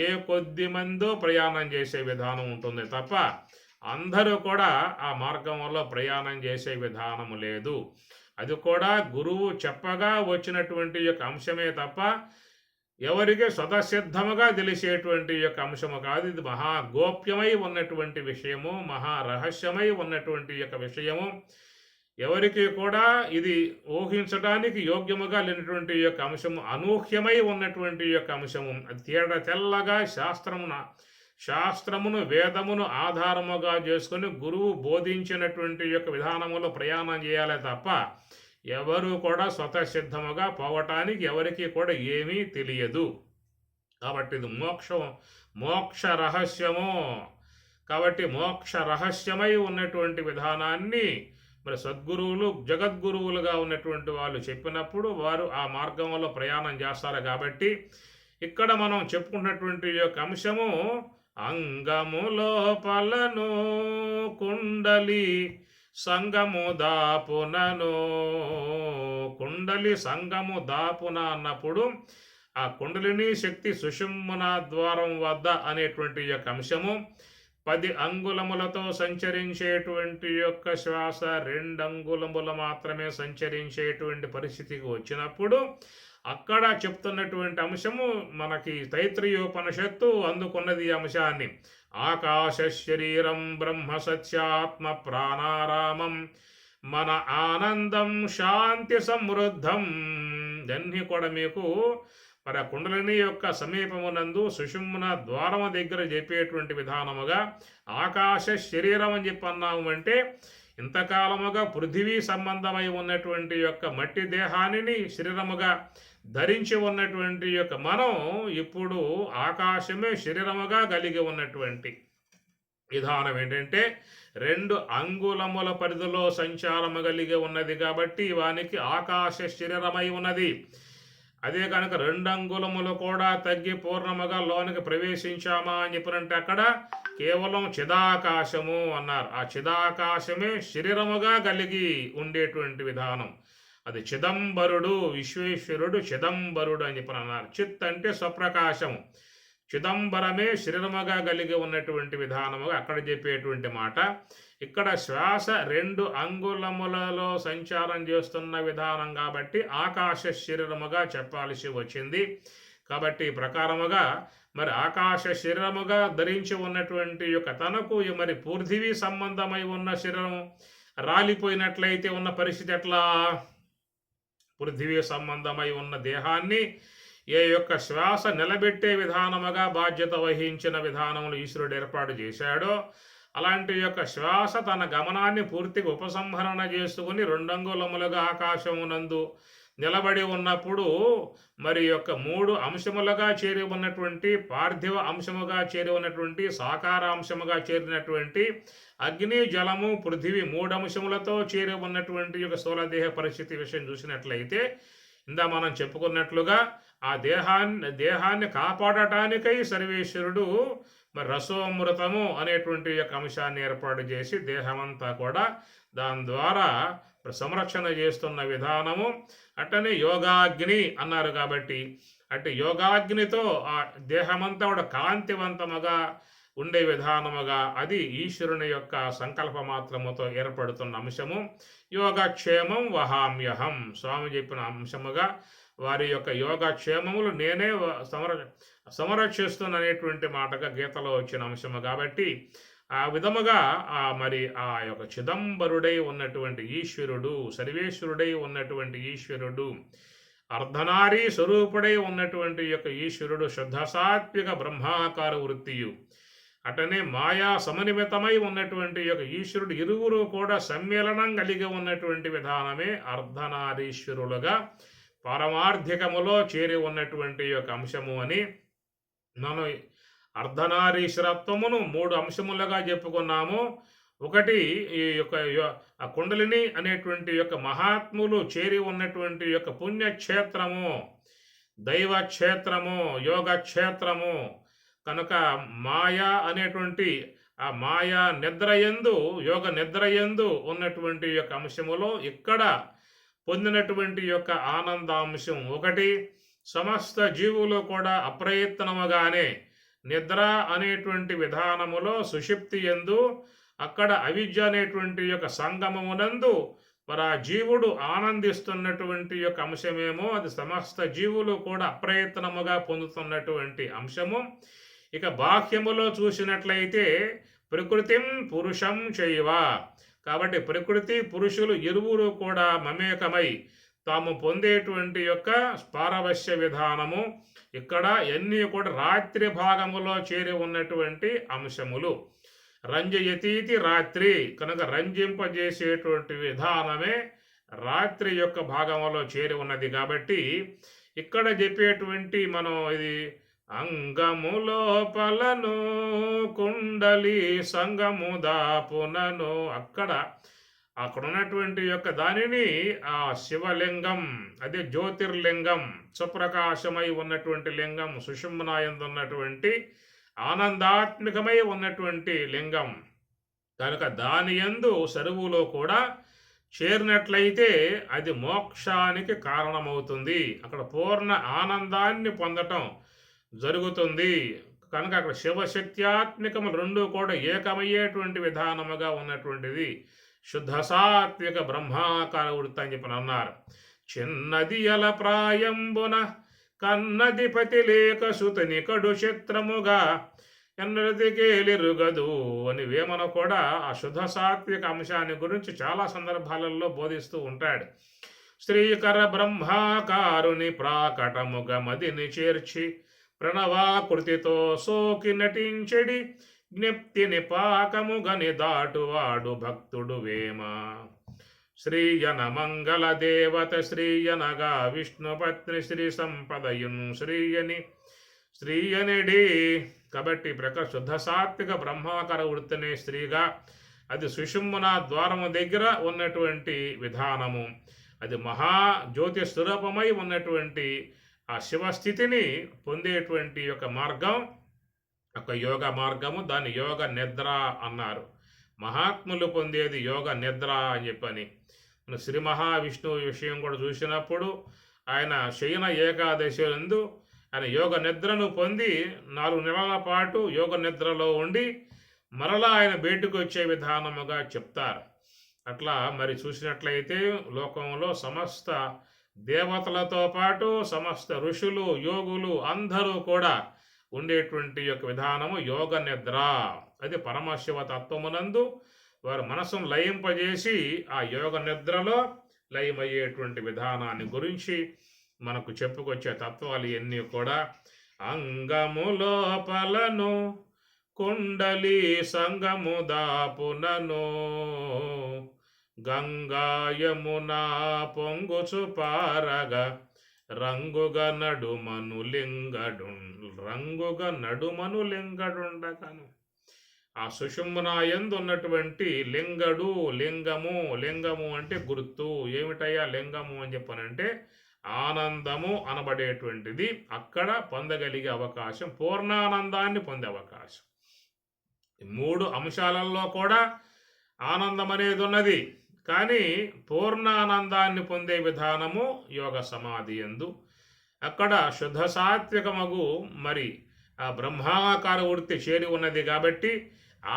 ఏ కొద్ది మందో ప్రయాణం చేసే విధానం ఉంటుంది తప్ప అందరూ కూడా ఆ మార్గంలో ప్రయాణం చేసే విధానము లేదు. అది కూడా గురువు చెప్పగా వచ్చినటువంటి యొక్క అంశమే తప్ప ఎవరికి స్వతసిద్ధముగా తెలిసేటువంటి యొక్క అంశము కాదు. ఇది మహాగోప్యమై ఉన్నటువంటి విషయము, మహారహస్యమై ఉన్నటువంటి యొక్క విషయము. ఎవరికి కూడా ఇది ఊహించడానికి యోగ్యముగా లేనటువంటి యొక్క అంశము, అనూహ్యమై ఉన్నటువంటి యొక్క అంశము. అది తెల్లగా శాస్త్రమును వేదమును ఆధారముగా చేసుకొని గురువు బోధించినటువంటి యొక్క విధానములో ప్రయాణం చేయాలి తప్ప ఎవరు కూడా స్వతసిద్ధముగా పోవటానికి ఎవరికి కూడా ఏమీ తెలియదు. కాబట్టి ఇది మోక్ష రహస్యము. కాబట్టి మోక్ష రహస్యమై ఉన్నటువంటి విధానాన్ని మరి సద్గురువులు జగద్గురువులుగా ఉన్నటువంటి వాళ్ళు చెప్పినప్పుడు వారు ఆ మార్గంలో ప్రయాణం చేస్తారు. కాబట్టి ఇక్కడ మనం చెప్పుకున్నటువంటి యొక్క అంశము అంగము లోపలను కుండలి సంగము దాపునను. కుండలి సంగము దాపున అన్నప్పుడు ఆ కుండలిని శక్తి సుషుమ్న ద్వారం వద్ద అనేటువంటి యొక్క అంశము 10 అంగుళములతో సంచరించేటువంటి యొక్క శ్వాస 2 అంగుళములు మాత్రమే సంచరించేటువంటి పరిస్థితికి వచ్చినప్పుడు అక్కడ చెప్తున్నటువంటి అంశము మనకి తైత్రీయోపనిషత్తు అందుకున్నది ఈ అంశాన్ని. ఆకాశ శరీరం బ్రహ్మ సత్యాత్మ ప్రాణారామం మన ఆనందం శాంతి సమృద్ధం. ఇవన్నీ కూడా మీకు మరి ఆ కుండలిని యొక్క సమీపమునందు సుషుమ్న ద్వారము దగ్గర చెప్పేటువంటి విధానముగా ఆకాశ శరీరం అని చెప్పన్నాము. అంటే ఇంతకాలముగా పృథివీ సంబంధమై ఉన్నటువంటి యొక్క మట్టి దేహాన్ని శరీరముగా ధరించి ఉన్నటువంటి యొక్క మనం ఇప్పుడు ఆకాశమే శరీరముగా కలిగి ఉన్నటువంటి విధానం ఏంటంటే 2 అంగుళముల పరిధిలో సంచారము కలిగి ఉన్నది. కాబట్టి వానికి ఆకాశ శరీరమై ఉన్నది. అదే కనుక 2 అంగుళములు కూడా తగ్గి పూర్ణముగా లోనికి ప్రవేశించామా అని చెప్పినంటే అక్కడ కేవలం చిదాకాశము అన్నారు. ఆ చిదాకాశమే శరీరముగా కలిగి ఉండేటువంటి విధానం. అది చిదంబరుడు, విశ్వేశ్వరుడు చిదంబరుడు అని చెప్పి అన్నారు. చిత్ అంటే స్వప్రకాశము, చిదంబరమే శరీరముగా కలిగి ఉన్నటువంటి విధానముగా అక్కడ చెప్పేటువంటి మాట. ఇక్కడ శ్వాస 2 అంగుళములలో సంచారం చేస్తున్న విధానం కాబట్టి ఆకాశ శరీరముగా చెప్పాల్సి వచ్చింది. కాబట్టి ప్రకారముగా మరి ఆకాశ శరీరముగా ధరించి ఉన్నటువంటి యొక్క తనకు మరి పృథివీ సంబంధమై ఉన్న శరీరం రాలిపోయినట్లయితే ఉన్న పరిస్థితి ఎట్లా? పృథివీ సంబంధమై ఉన్న దేహాన్ని ఏ యొక్క శ్వాస నిలబెట్టే విధానముగా బాధ్యత వహించిన విధానములు ఈశ్వరుడు ఏర్పాటు చేశాడో అలాంటి యొక్క శ్వాస తన గమనాన్ని పూర్తిగా ఉపసంహరణ చేసుకుని 2 అంగుళములుగా ఆకాశమునందు నిలబడి ఉన్నప్పుడు మరి యొక్క 3 అంశములుగా చేరి ఉన్నటువంటి పార్థివ అంశముగా చేరి ఉన్నటువంటి సాకార అంశముగా చేరినటువంటి అగ్ని జలము పృథివీ 3 అంశములతో చేరి ఉన్నటువంటి యొక్క స్థూలదేహ పరిస్థితి విషయం చూసినట్లయితే ఇందా మనం చెప్పుకున్నట్లుగా ఆ దేహాన్ని కాపాడటానికై సర్వేశ్వరుడు మరి రసోమృతము అనేటువంటి యొక్క అంశాన్ని ఏర్పాటు చేసి దేహమంతా కూడా దాని ద్వారా సంరక్షణ చేస్తున్న విధానము. అట్టనే యోగాగ్ని అన్నారు కాబట్టి అటు యోగాగ్నితో ఆ దేహమంతా కూడా కాంతివంతముగా ఉండే విధానముగా అది ఈశ్వరుని యొక్క సంకల్ప మాత్రముతో ఏర్పడుతున్న అంశము. యోగక్షేమం వహామ్యహం స్వామి చెప్పిన అంశముగా వారి యొక్క యోగక్షేమములు నేనే సంరక్షిస్తున్ననేటువంటి మాటగా గీతలో వచ్చిన అంశము. కాబట్టి ఆ విధముగా మరి ఆ యొక్క చిదంబరుడై ఉన్నటువంటి ఈశ్వరుడు, సర్వేశ్వరుడై ఉన్నటువంటి ఈశ్వరుడు, అర్ధనారీ స్వరూపుడై ఉన్నటువంటి యొక్క ఈశ్వరుడు శుద్ధ సాత్విక బ్రహ్మాకార వృత్తియు, అటనే మాయా సమన్వితమై ఉన్నటువంటి యొక్క ఈశ్వరుడు ఇరువురు కూడా సమ్మేళనం కలిగి ఉన్నటువంటి విధానమే అర్ధనారీశ్వరులుగా పారమార్థికములో చేరి ఉన్నటువంటి యొక్క అంశము అని మనం అర్ధనారీశ్వరత్వమును 3 అంశములుగా చెప్పుకున్నాము. ఒకటి ఈ యొక్క ఆ కుండలిని అనేటువంటి యొక్క మహాత్ములు చేరి ఉన్నటువంటి యొక్క పుణ్యక్షేత్రము, దైవక్షేత్రము, యోగక్షేత్రము. కనుక మాయా అనేటువంటి ఆ మాయా నిద్రయందు, యోగ నిద్రయందు ఉన్నటువంటి యొక్క అంశములో ఇక్కడ పొందినటువంటి యొక్క ఆనందాంశం ఒకటి. సమస్త జీవులు కూడా అప్రయత్నముగానే నిద్ర అనేటువంటి విధానములో సుషుప్తి యందు అక్కడ అవిద్య అనేటువంటి యొక్క సంగమమునందు మరి ఆ జీవుడు ఆనందిస్తున్నటువంటి యొక్క అంశమేమో అది సమస్త జీవులు కూడా అప్రయత్నముగా పొందుతున్నటువంటి అంశము. ఇక బాహ్యములో చూసినట్లయితే ప్రకృతిం పురుషం చైవ, కాబట్టి ప్రకృతి పురుషులు ఇరువురు కూడా మమేకమై తాము పొందేటువంటి యొక్క పారవశ్య విధానము. ఇక్కడ ఎన్ని కూడా రాత్రి భాగములో చేరి ఉన్నటువంటి అంశములు. రంజయతీతి రాత్రి, కనుక రంజింపజేసేటువంటి విధానమే రాత్రి యొక్క భాగములో చేరి ఉన్నది. కాబట్టి ఇక్కడ చెప్పేటువంటి మనం ఇది అంగములోపలను కుండలి సంగము దాపునను, అక్కడ ఉన్నటువంటి యొక్క దానిని ఆ శివలింగం, అదే జ్యోతిర్లింగం, సుప్రకాశమై ఉన్నటువంటి లింగం, సుషుమ్నాయందు ఉన్నటువంటి ఆనందాత్మికమై ఉన్నటువంటి లింగం. కనుక దాని యందు సరువులో కూడా చేరినట్లయితే అది మోక్షానికి కారణమవుతుంది. అక్కడ పూర్ణ ఆనందాన్ని పొందటం జరుగుతుంది. కనుక అక్కడ శివశక్త్యాత్మికము 2 కూడా ఏకమయ్యేటువంటి విధానముగా ఉన్నటువంటిది శుద్ధ సాత్విక బ్రహ్మాకార వృత్తి అని చెప్పి అన్నారు. చిన్నది అల ప్రాయంబున కన్నధిపతి లేక సుతని కడు చిత్రముగా ఎన్నదికేలిరుగదు అని వేమన కూడా ఆ శుద్ధ సాత్విక అంశాన్ని గురించి చాలా సందర్భాలలో బోధిస్తూ ఉంటాడు. శ్రీకర బ్రహ్మాకారుని ప్రాకటముగా మదిని చేర్చి ప్రణవాకృతితో సోకి నటించెడి జ్ఞప్తిని పాకముగని దాటువాడు భక్తుడు వేమ. శ్రీయన మంగళ దేవత శ్రీయనగా విష్ణుపత్ని శ్రీ సంపదయున్ శ్రీయనిడి. కాబట్టి శుద్ధ సాత్విక బ్రహ్మాకార వృత్తిని స్త్రీగా అది సుషుమ్న ద్వారము దగ్గర ఉన్నటువంటి విధానము, అది మహాజ్యోతి స్వరూపమై ఉన్నటువంటి ఆ శివస్థితిని పొందేటువంటి యొక్క మార్గం, ఒక యోగ మార్గము. దాన్ని యోగ నిద్ర అన్నారు. మహాత్ములు పొందేది యోగ నిద్ర అని చెప్పని. శ్రీ మహావిష్ణువు విషయం కూడా చూసినప్పుడు ఆయన శయన ఏకాదశి నందు ఆయన యోగ నిద్రను పొంది 4 నెలల పాటు యోగ నిద్రలో ఉండి మరలా ఆయన బయటకు వచ్చే విధానముగా చెప్తారు. అట్లా మరి చూసినట్లయితే లోకంలో సమస్త దేవతలతో పాటు సమస్త ఋషులు, యోగులు అందరూ కూడా ఉండేటువంటి యొక్క విధానము యోగ నిద్ర. అది పరమశివ తత్వమునందు వారు మనసును లయింపజేసి ఆ యోగ నిద్రలో లయమయ్యేటువంటి విధానాన్ని గురించి మనకు చెప్పుకొచ్చే తత్వాలు ఇవన్నీ కూడా అంగము లోపలను కుండలి సంగము దాపునను గంగాయమునా పొంగుచు పారగా రంగుగా నడుమను లింగడుండగను. ఆ సుషుమ్నాయందు ఉన్నటువంటి లింగము అంటే గుర్తు. ఏమిటయ్యా లింగము అని చెప్పనంటే ఆనందము అనబడేటువంటిది అక్కడ పొందగలిగే అవకాశం, పూర్ణానందాన్ని పొందే అవకాశం. ఈ 3 అంశాలలో కూడా ఆనందం అనేది ఉన్నది. కానీ పూర్ణానందాన్ని పొందే విధానము యోగ సమాధి యందు. అక్కడ శుద్ధ సాత్వికమగు మరి ఆ బ్రహ్మాకార వృత్తి చేరి ఉన్నది కాబట్టి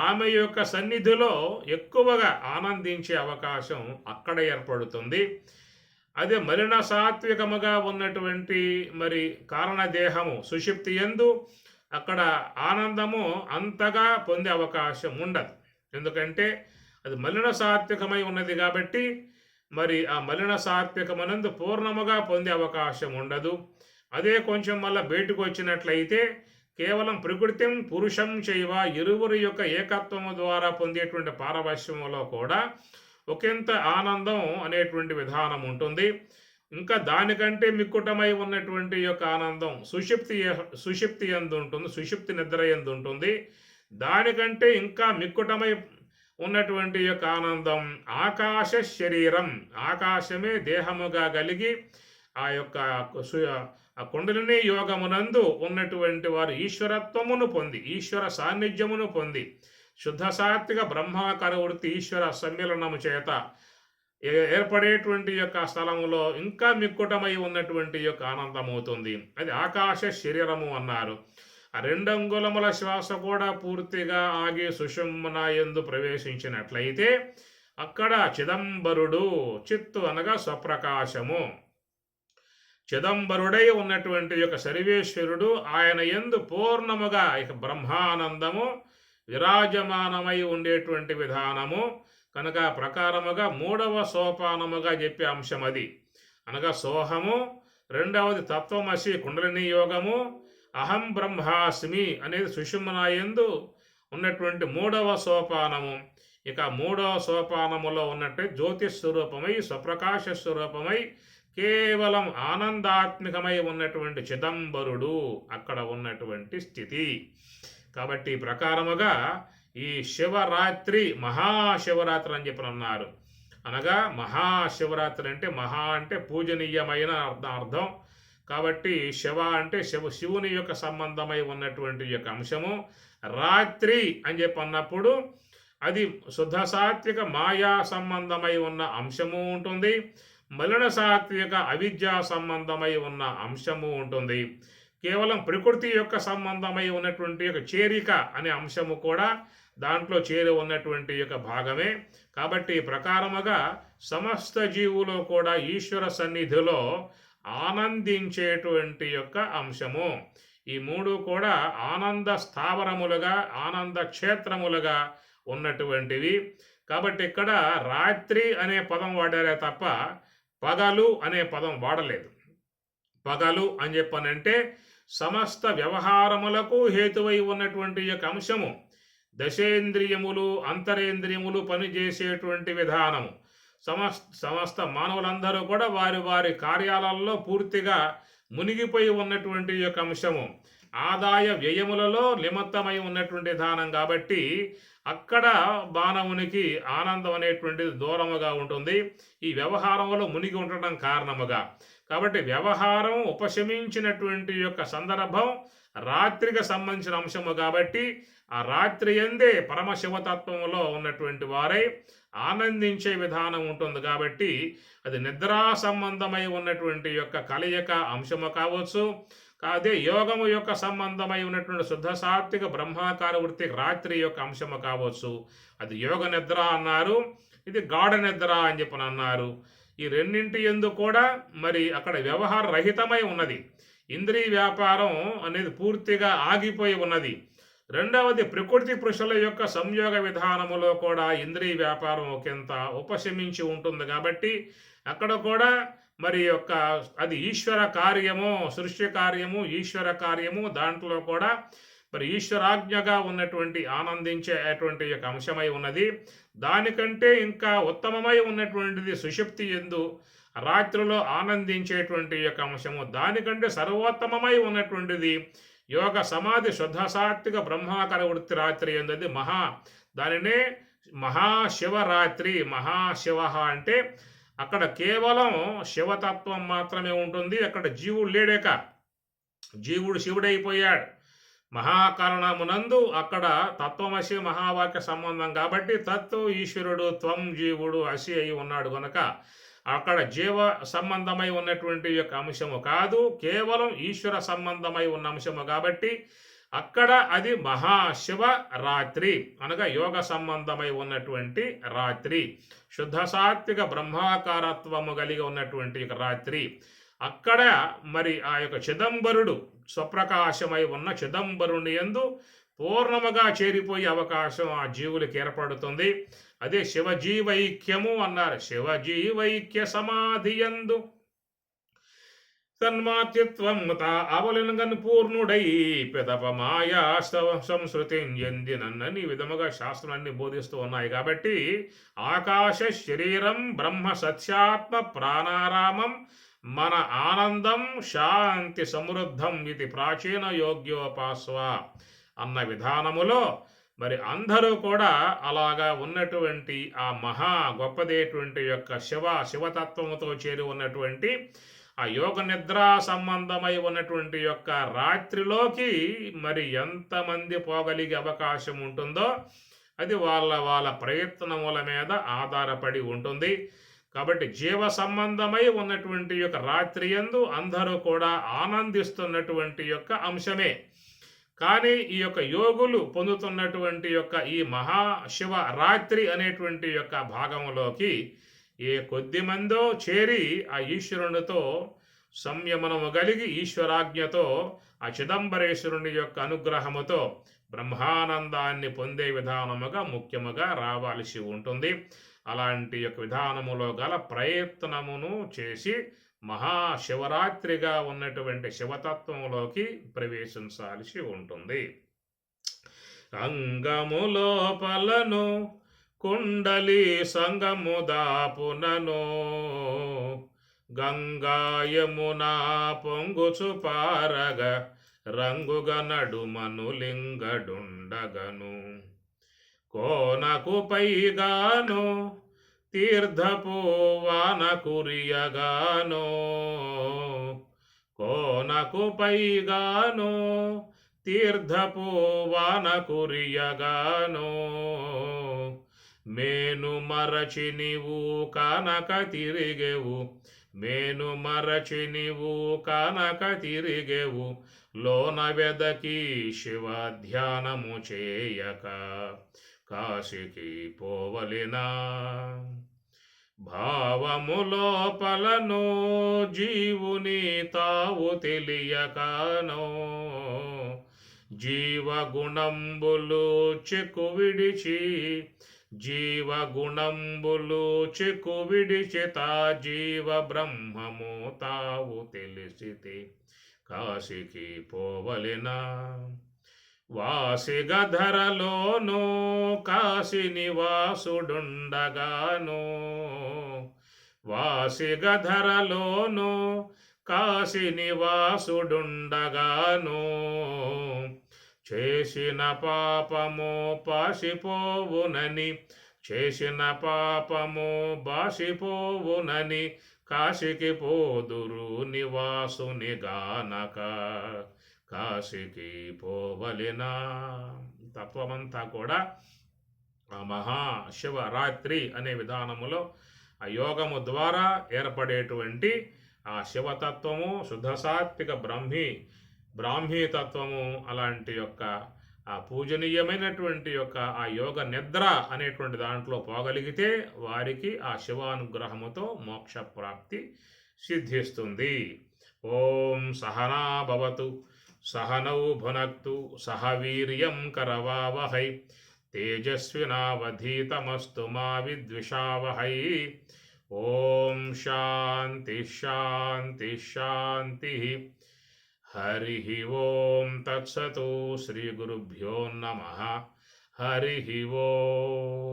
ఆమె యొక్క సన్నిధిలో ఎక్కువగా ఆనందించే అవకాశం అక్కడ ఏర్పడుతుంది. అదే మలిన సాత్వికముగా ఉన్నటువంటి మరి కారణదేహము సుషుప్తి యందు అక్కడ ఆనందము అంతగా పొందే అవకాశం ఉండదు. ఎందుకంటే అది మలిన సాత్వికమై ఉన్నది కాబట్టి మరి ఆ మలిన సాత్వికమనందు పూర్ణముగా పొందే అవకాశం ఉండదు. అదే కొంచెం మళ్ళీ బయటకు వచ్చినట్లయితే కేవలం ప్రకృతిం పురుషం చైవ ఇరువురి యొక్క ఏకత్వము ద్వారా పొందేటువంటి పారవశ్యములో కూడా ఒకంత ఆనందం అనేటువంటి విధానం ఉంటుంది. ఇంకా దానికంటే మిక్కుటమై ఉన్నటువంటి యొక్క ఆనందం సుషుప్తి యందు ఉంటుంది, సుషుప్తి నిద్ర యందు ఉంటుంది. దానికంటే ఇంకా మిక్కుటమై ఉన్నటువంటి యొక్క ఆనందం ఆకాశ శరీరం, ఆకాశమే దేహముగా కలిగి ఆ యొక్క ఆ కుండలిని యోగమునందు ఉన్నటువంటి వారు ఈశ్వరత్వమును పొంది, ఈశ్వర సాన్నిధ్యమును పొంది, శుద్ధ సాత్విక బ్రహ్మాకార వృత్తి ఈశ్వర సమ్మేళనము చేత ఏర్పడేటువంటి యొక్క స్థలములో ఇంకా మిక్కుటమై ఉన్నటువంటి యొక్క ఆనందం అవుతుంది. అది ఆకాశ శరీరము అన్నారు. ఆ 2 అంగుళముల శ్వాస కూడా పూర్తిగా ఆగి సుషుమ్న యందు ప్రవేశించినట్లయితే అక్కడ చిదంబరుడు, చిత్తు అనగా స్వప్రకాశము, చిదంబరుడై ఉన్నటువంటి యొక్క సర్వేశ్వరుడు ఆయన యందు పూర్ణముగా ఇక బ్రహ్మానందము విరాజమానమై ఉండేటువంటి విధానము కనుక ప్రకారముగా 3వ సోపానముగా చెప్పే అంశం అది. అనగా సోహము, 2వది తత్వమసి కుండలిని యోగము, అహం బ్రహ్మాస్మి అనేది సుషుమ్న యందు ఉన్నటువంటి 3వ సోపానము. ఇక 3వ సోపానములో ఉన్నట్టు జ్యోతిష్ స్వరూపమై స్వప్రకాశ స్వరూపమై కేవలం ఆనందాత్మికమై ఉన్నటువంటి చిదంబరుడు అక్కడ ఉన్నటువంటి స్థితి. కాబట్టి ప్రకారముగా ఈ శివరాత్రి మహాశివరాత్రి అని చెప్పి అన్నారు. అనగా మహాశివరాత్రి అంటే మహా అంటే పూజనీయమైన అర్థం. కాబట్టి శివ అంటే శివుని యొక్క సంబంధమై ఉన్నటువంటి యొక్క అంశము. రాత్రి అని చెప్పి అన్నప్పుడు అది శుద్ధ సాత్విక మాయా సంబంధమై ఉన్న అంశము ఉంటుంది, మలిన సాత్విక అవిద్యా సంబంధమై ఉన్న అంశము ఉంటుంది, కేవలం ప్రకృతి యొక్క సంబంధమై ఉన్నటువంటి యొక్క చేరిక అనే అంశము కూడా దాంట్లో చేరి ఉన్నటువంటి యొక్క భాగమే. కాబట్టి ప్రకారముగా సమస్త జీవులు కూడా ఈశ్వర సన్నిధిలో ఆనందించేటువంటి యొక్క అంశము. ఈ 3 కూడా ఆనంద స్థావరములుగా ఆనంద క్షేత్రములుగా ఉన్నటువంటివి. కాబట్టి ఇక్కడ రాత్రి అనే పదం వాడారే తప్ప పగలు అనే పదం వాడలేదు. పగలు అని చెప్పనంటే సమస్త వ్యవహారములకు హేతువై ఉన్నటువంటి యొక్క అంశము, దశేంద్రియములు అంతరేంద్రియములు పనిచేసేటువంటి విధానము. సమస్త మానవులందరూ కూడా వారి వారి కార్యాలలో పూర్తిగా మునిగిపోయి ఉన్నటువంటి యొక్క అంశము, ఆదాయ వ్యయములలో నిమత్తమై ఉన్నటువంటి విధానం. కాబట్టి అక్కడ మానవునికి ఆనందం అనేటువంటిది దూరముగా ఉంటుంది, ఈ వ్యవహారంలో మునిగి ఉండటం కారణముగా. కాబట్టి వ్యవహారం ఉపశమించినటువంటి యొక్క సందర్భం రాత్రికి సంబంధించిన అంశము. కాబట్టి ఆ రాత్రి యందే పరమశివతత్వంలో ఉన్నటువంటి వారై ఆనందించే విధానం ఉంటుంది. కాబట్టి అది నిద్రా సంబంధమై ఉన్నటువంటి యొక్క కలయిక అంశము కావచ్చు. అదే యోగము యొక్క సంబంధమై ఉన్నటువంటి శుద్ధ సాత్విక బ్రహ్మాకార వృత్తి రాత్రి యొక్క అంశము కావచ్చు. అది యోగ నిద్ర అన్నారు, ఇది గాఢ నిద్ర అని చెప్పని అన్నారు. ఈ రెండింటి యందు కూడా మరి అక్కడ వ్యవహార రహితమై ఉన్నది. ఇంద్రియ వ్యాపారం అనేది పూర్తిగా ఆగిపోయి ఉన్నది. రెండవది ప్రకృతి పురుషుల యొక్క సంయోగ విధానములో కూడా ఇంద్రియ వ్యాపారం ఒకంత ఉపశమించి ఉంటుంది కాబట్టి అక్కడ కూడా మరి యొక్క అది ఈశ్వర కార్యము, సృష్టి కార్యము, ఈశ్వర కార్యము, దాంట్లో కూడా మరి ఈశ్వరాజ్ఞగా ఉన్నటువంటి ఆనందించేటువంటి యొక్క అంశమై ఉన్నది. దానికంటే ఇంకా ఉత్తమమై ఉన్నటువంటిది సుషుప్తి యందు రాత్రిలో ఆనందించేటువంటి యొక్క అంశము. దానికంటే సర్వోత్తమమై ఉన్నటువంటిది యోగ సమాధి శుద్ధ సాత్విక బ్రహ్మాకర వృత్తి రాత్రి యందు దానినే మహాశివరాత్రి. మహాశివ అంటే అక్కడ కేవలం శివతత్వం మాత్రమే ఉంటుంది. అక్కడ జీవుడు లేడేక, జీవుడు శివుడైపోయాడు. మహాకరణమునందు అక్కడ తత్వమసి మహావాక్య సంబంధం కాబట్టి తత్వ ఈశ్వరుడు, త్వం జీవుడు, అసి అయి ఉన్నాడు కనుక అక్కడ జీవ సంబంధమై ఉన్నటువంటి యొక్క అంశము కాదు, కేవలం ఈశ్వర సంబంధమై ఉన్న అంశము కాబట్టి అక్కడ అది మహాశివ రాత్రి అనగా యోగ సంబంధమై ఉన్నటువంటి రాత్రి, శుద్ధ సాత్విక బ్రహ్మాకారత్వము కలిగి ఉన్నటువంటి రాత్రి. అక్కడ మరి ఆ యొక్క చిదంబరుడు స్వప్రకాశమై ఉన్న చిదంబరుని యందు పూర్ణముగా చేరిపోయే అవకాశం ఆ జీవులకు ఏర్పడుతుంది. అదే శివజీవైక్యము అన్నారు. శివజీవైక్య సమాధియందు తన్మాత్యత్వం అవలింగన్ పూర్ణుడై పెదప మాయా సంస్కృతి ఎందినన్నని ఈ విధముగా శాస్త్రాన్ని బోధిస్తూ ఉన్నాయి. కాబట్టి ఆకాశ శరీరం బ్రహ్మ సత్యాత్మ ప్రాణారామం మన ఆనందం శాంతి సమృద్ధం ఇది ప్రాచీన యోగ్యోపాస్వ అన్న విధానములో మరి అందరూ కూడా అలాగా ఉన్నటువంటి ఆ మహా గొప్పదేటువంటి యొక్క శివతత్వముతో చేరి ఉన్నటువంటి ఆ యోగ నిద్రా సంబంధమై ఉన్నటువంటి యొక్క రాత్రిలోకి మరి ఎంతమంది పోగలిగే అవకాశం ఉంటుందో అది వాళ్ళ ప్రయత్నముల మీద ఆధారపడి ఉంటుంది. కాబట్టి జీవ సంబంధమై ఉన్నటువంటి యొక్క రాత్రి యందు అందరూ కూడా ఆనందిస్తున్నటువంటి యొక్క అంశమే. కానీ ఈ యొక్క యోగులు పొందుతున్నటువంటి యొక్క ఈ మహాశివ రాత్రి అనేటువంటి యొక్క భాగంలోకి ఏ కొద్ది మందో చేరి ఆ ఈశ్వరునితో సంయమనము కలిగి ఈశ్వరాజ్ఞతో ఆ చిదంబరేశ్వరుని యొక్క అనుగ్రహముతో బ్రహ్మానందాన్ని పొందే విధానముగా ముఖ్యముగా రావాల్సి ఉంటుంది. అలాంటి యొక్క విధానములో గల ప్రయత్నమును చేసి మహాశివరాత్రిగా ఉన్నటువంటి శివతత్వంలోకి ప్రవేశించాల్సి ఉంటుంది. అంగములోపలను కుండలి సంగము దాపునను గంగాయమునా పొంగుచు పారగ రంగుగ నడుమను లింగడుండగను కోనకు పైగాను తీర్థపు వాన కురియగాను కోనకు పైగాను తీర్థపు వాన కురియగాను మేను మరచి నీవు కానక తిరిగేవు మేను మరచి నీవు కానక తిరిగేవు లోన వెదకి శివ ధ్యానము చేయక కాశీకి పోవలినా భావములోపలను జీవుని తావు తెలియకనో జీవగుణంబులు చెక్కు విడిచి జీవగుణంబులు చెక్కు విడిచితా జీవ బ్రహ్మము తావు తెలిసితే కాశీకి పోవలెనా వాసిగధరలోను కాశీ నివాసుడుండగాను వాసిగధరలోను కాశీ నివాసుడుండగాను చేసిన పాపము పాసిపోవునని చేసిన పాపము బాసిపోవునని కాశీకి పోదురు నివాసుని గానక కాశీకి పోవలెనా. తత్వమంతా కూడా ఆ మహాశివరాత్రి అనే విధానములో ఆ యోగము ద్వారా ఏర్పడేటువంటి ఆ శివతత్వము శుద్ధ సాత్విక బ్రాహ్మీ తత్వము అలాంటి యొక్క ఆ పూజనీయమైనటువంటి యొక్క ఆ యోగ నిద్ర అనేటువంటి దాంట్లో పోగలిగితే వారికి ఆ శివానుగ్రహముతో మోక్ష ప్రాప్తి సిద్ధిస్తుంది. ఓం సహనా భవతు సహనౌ భునక్తు సహ వీర్యం కరవావహై తేజస్వినావధీతమస్తు మా విద్విషావహై. ఓం శాంతి శాంతి శాంతి. హరి ఓం తత్సతు. శ్రీ గురుభ్యో నమః. హరి ఓం.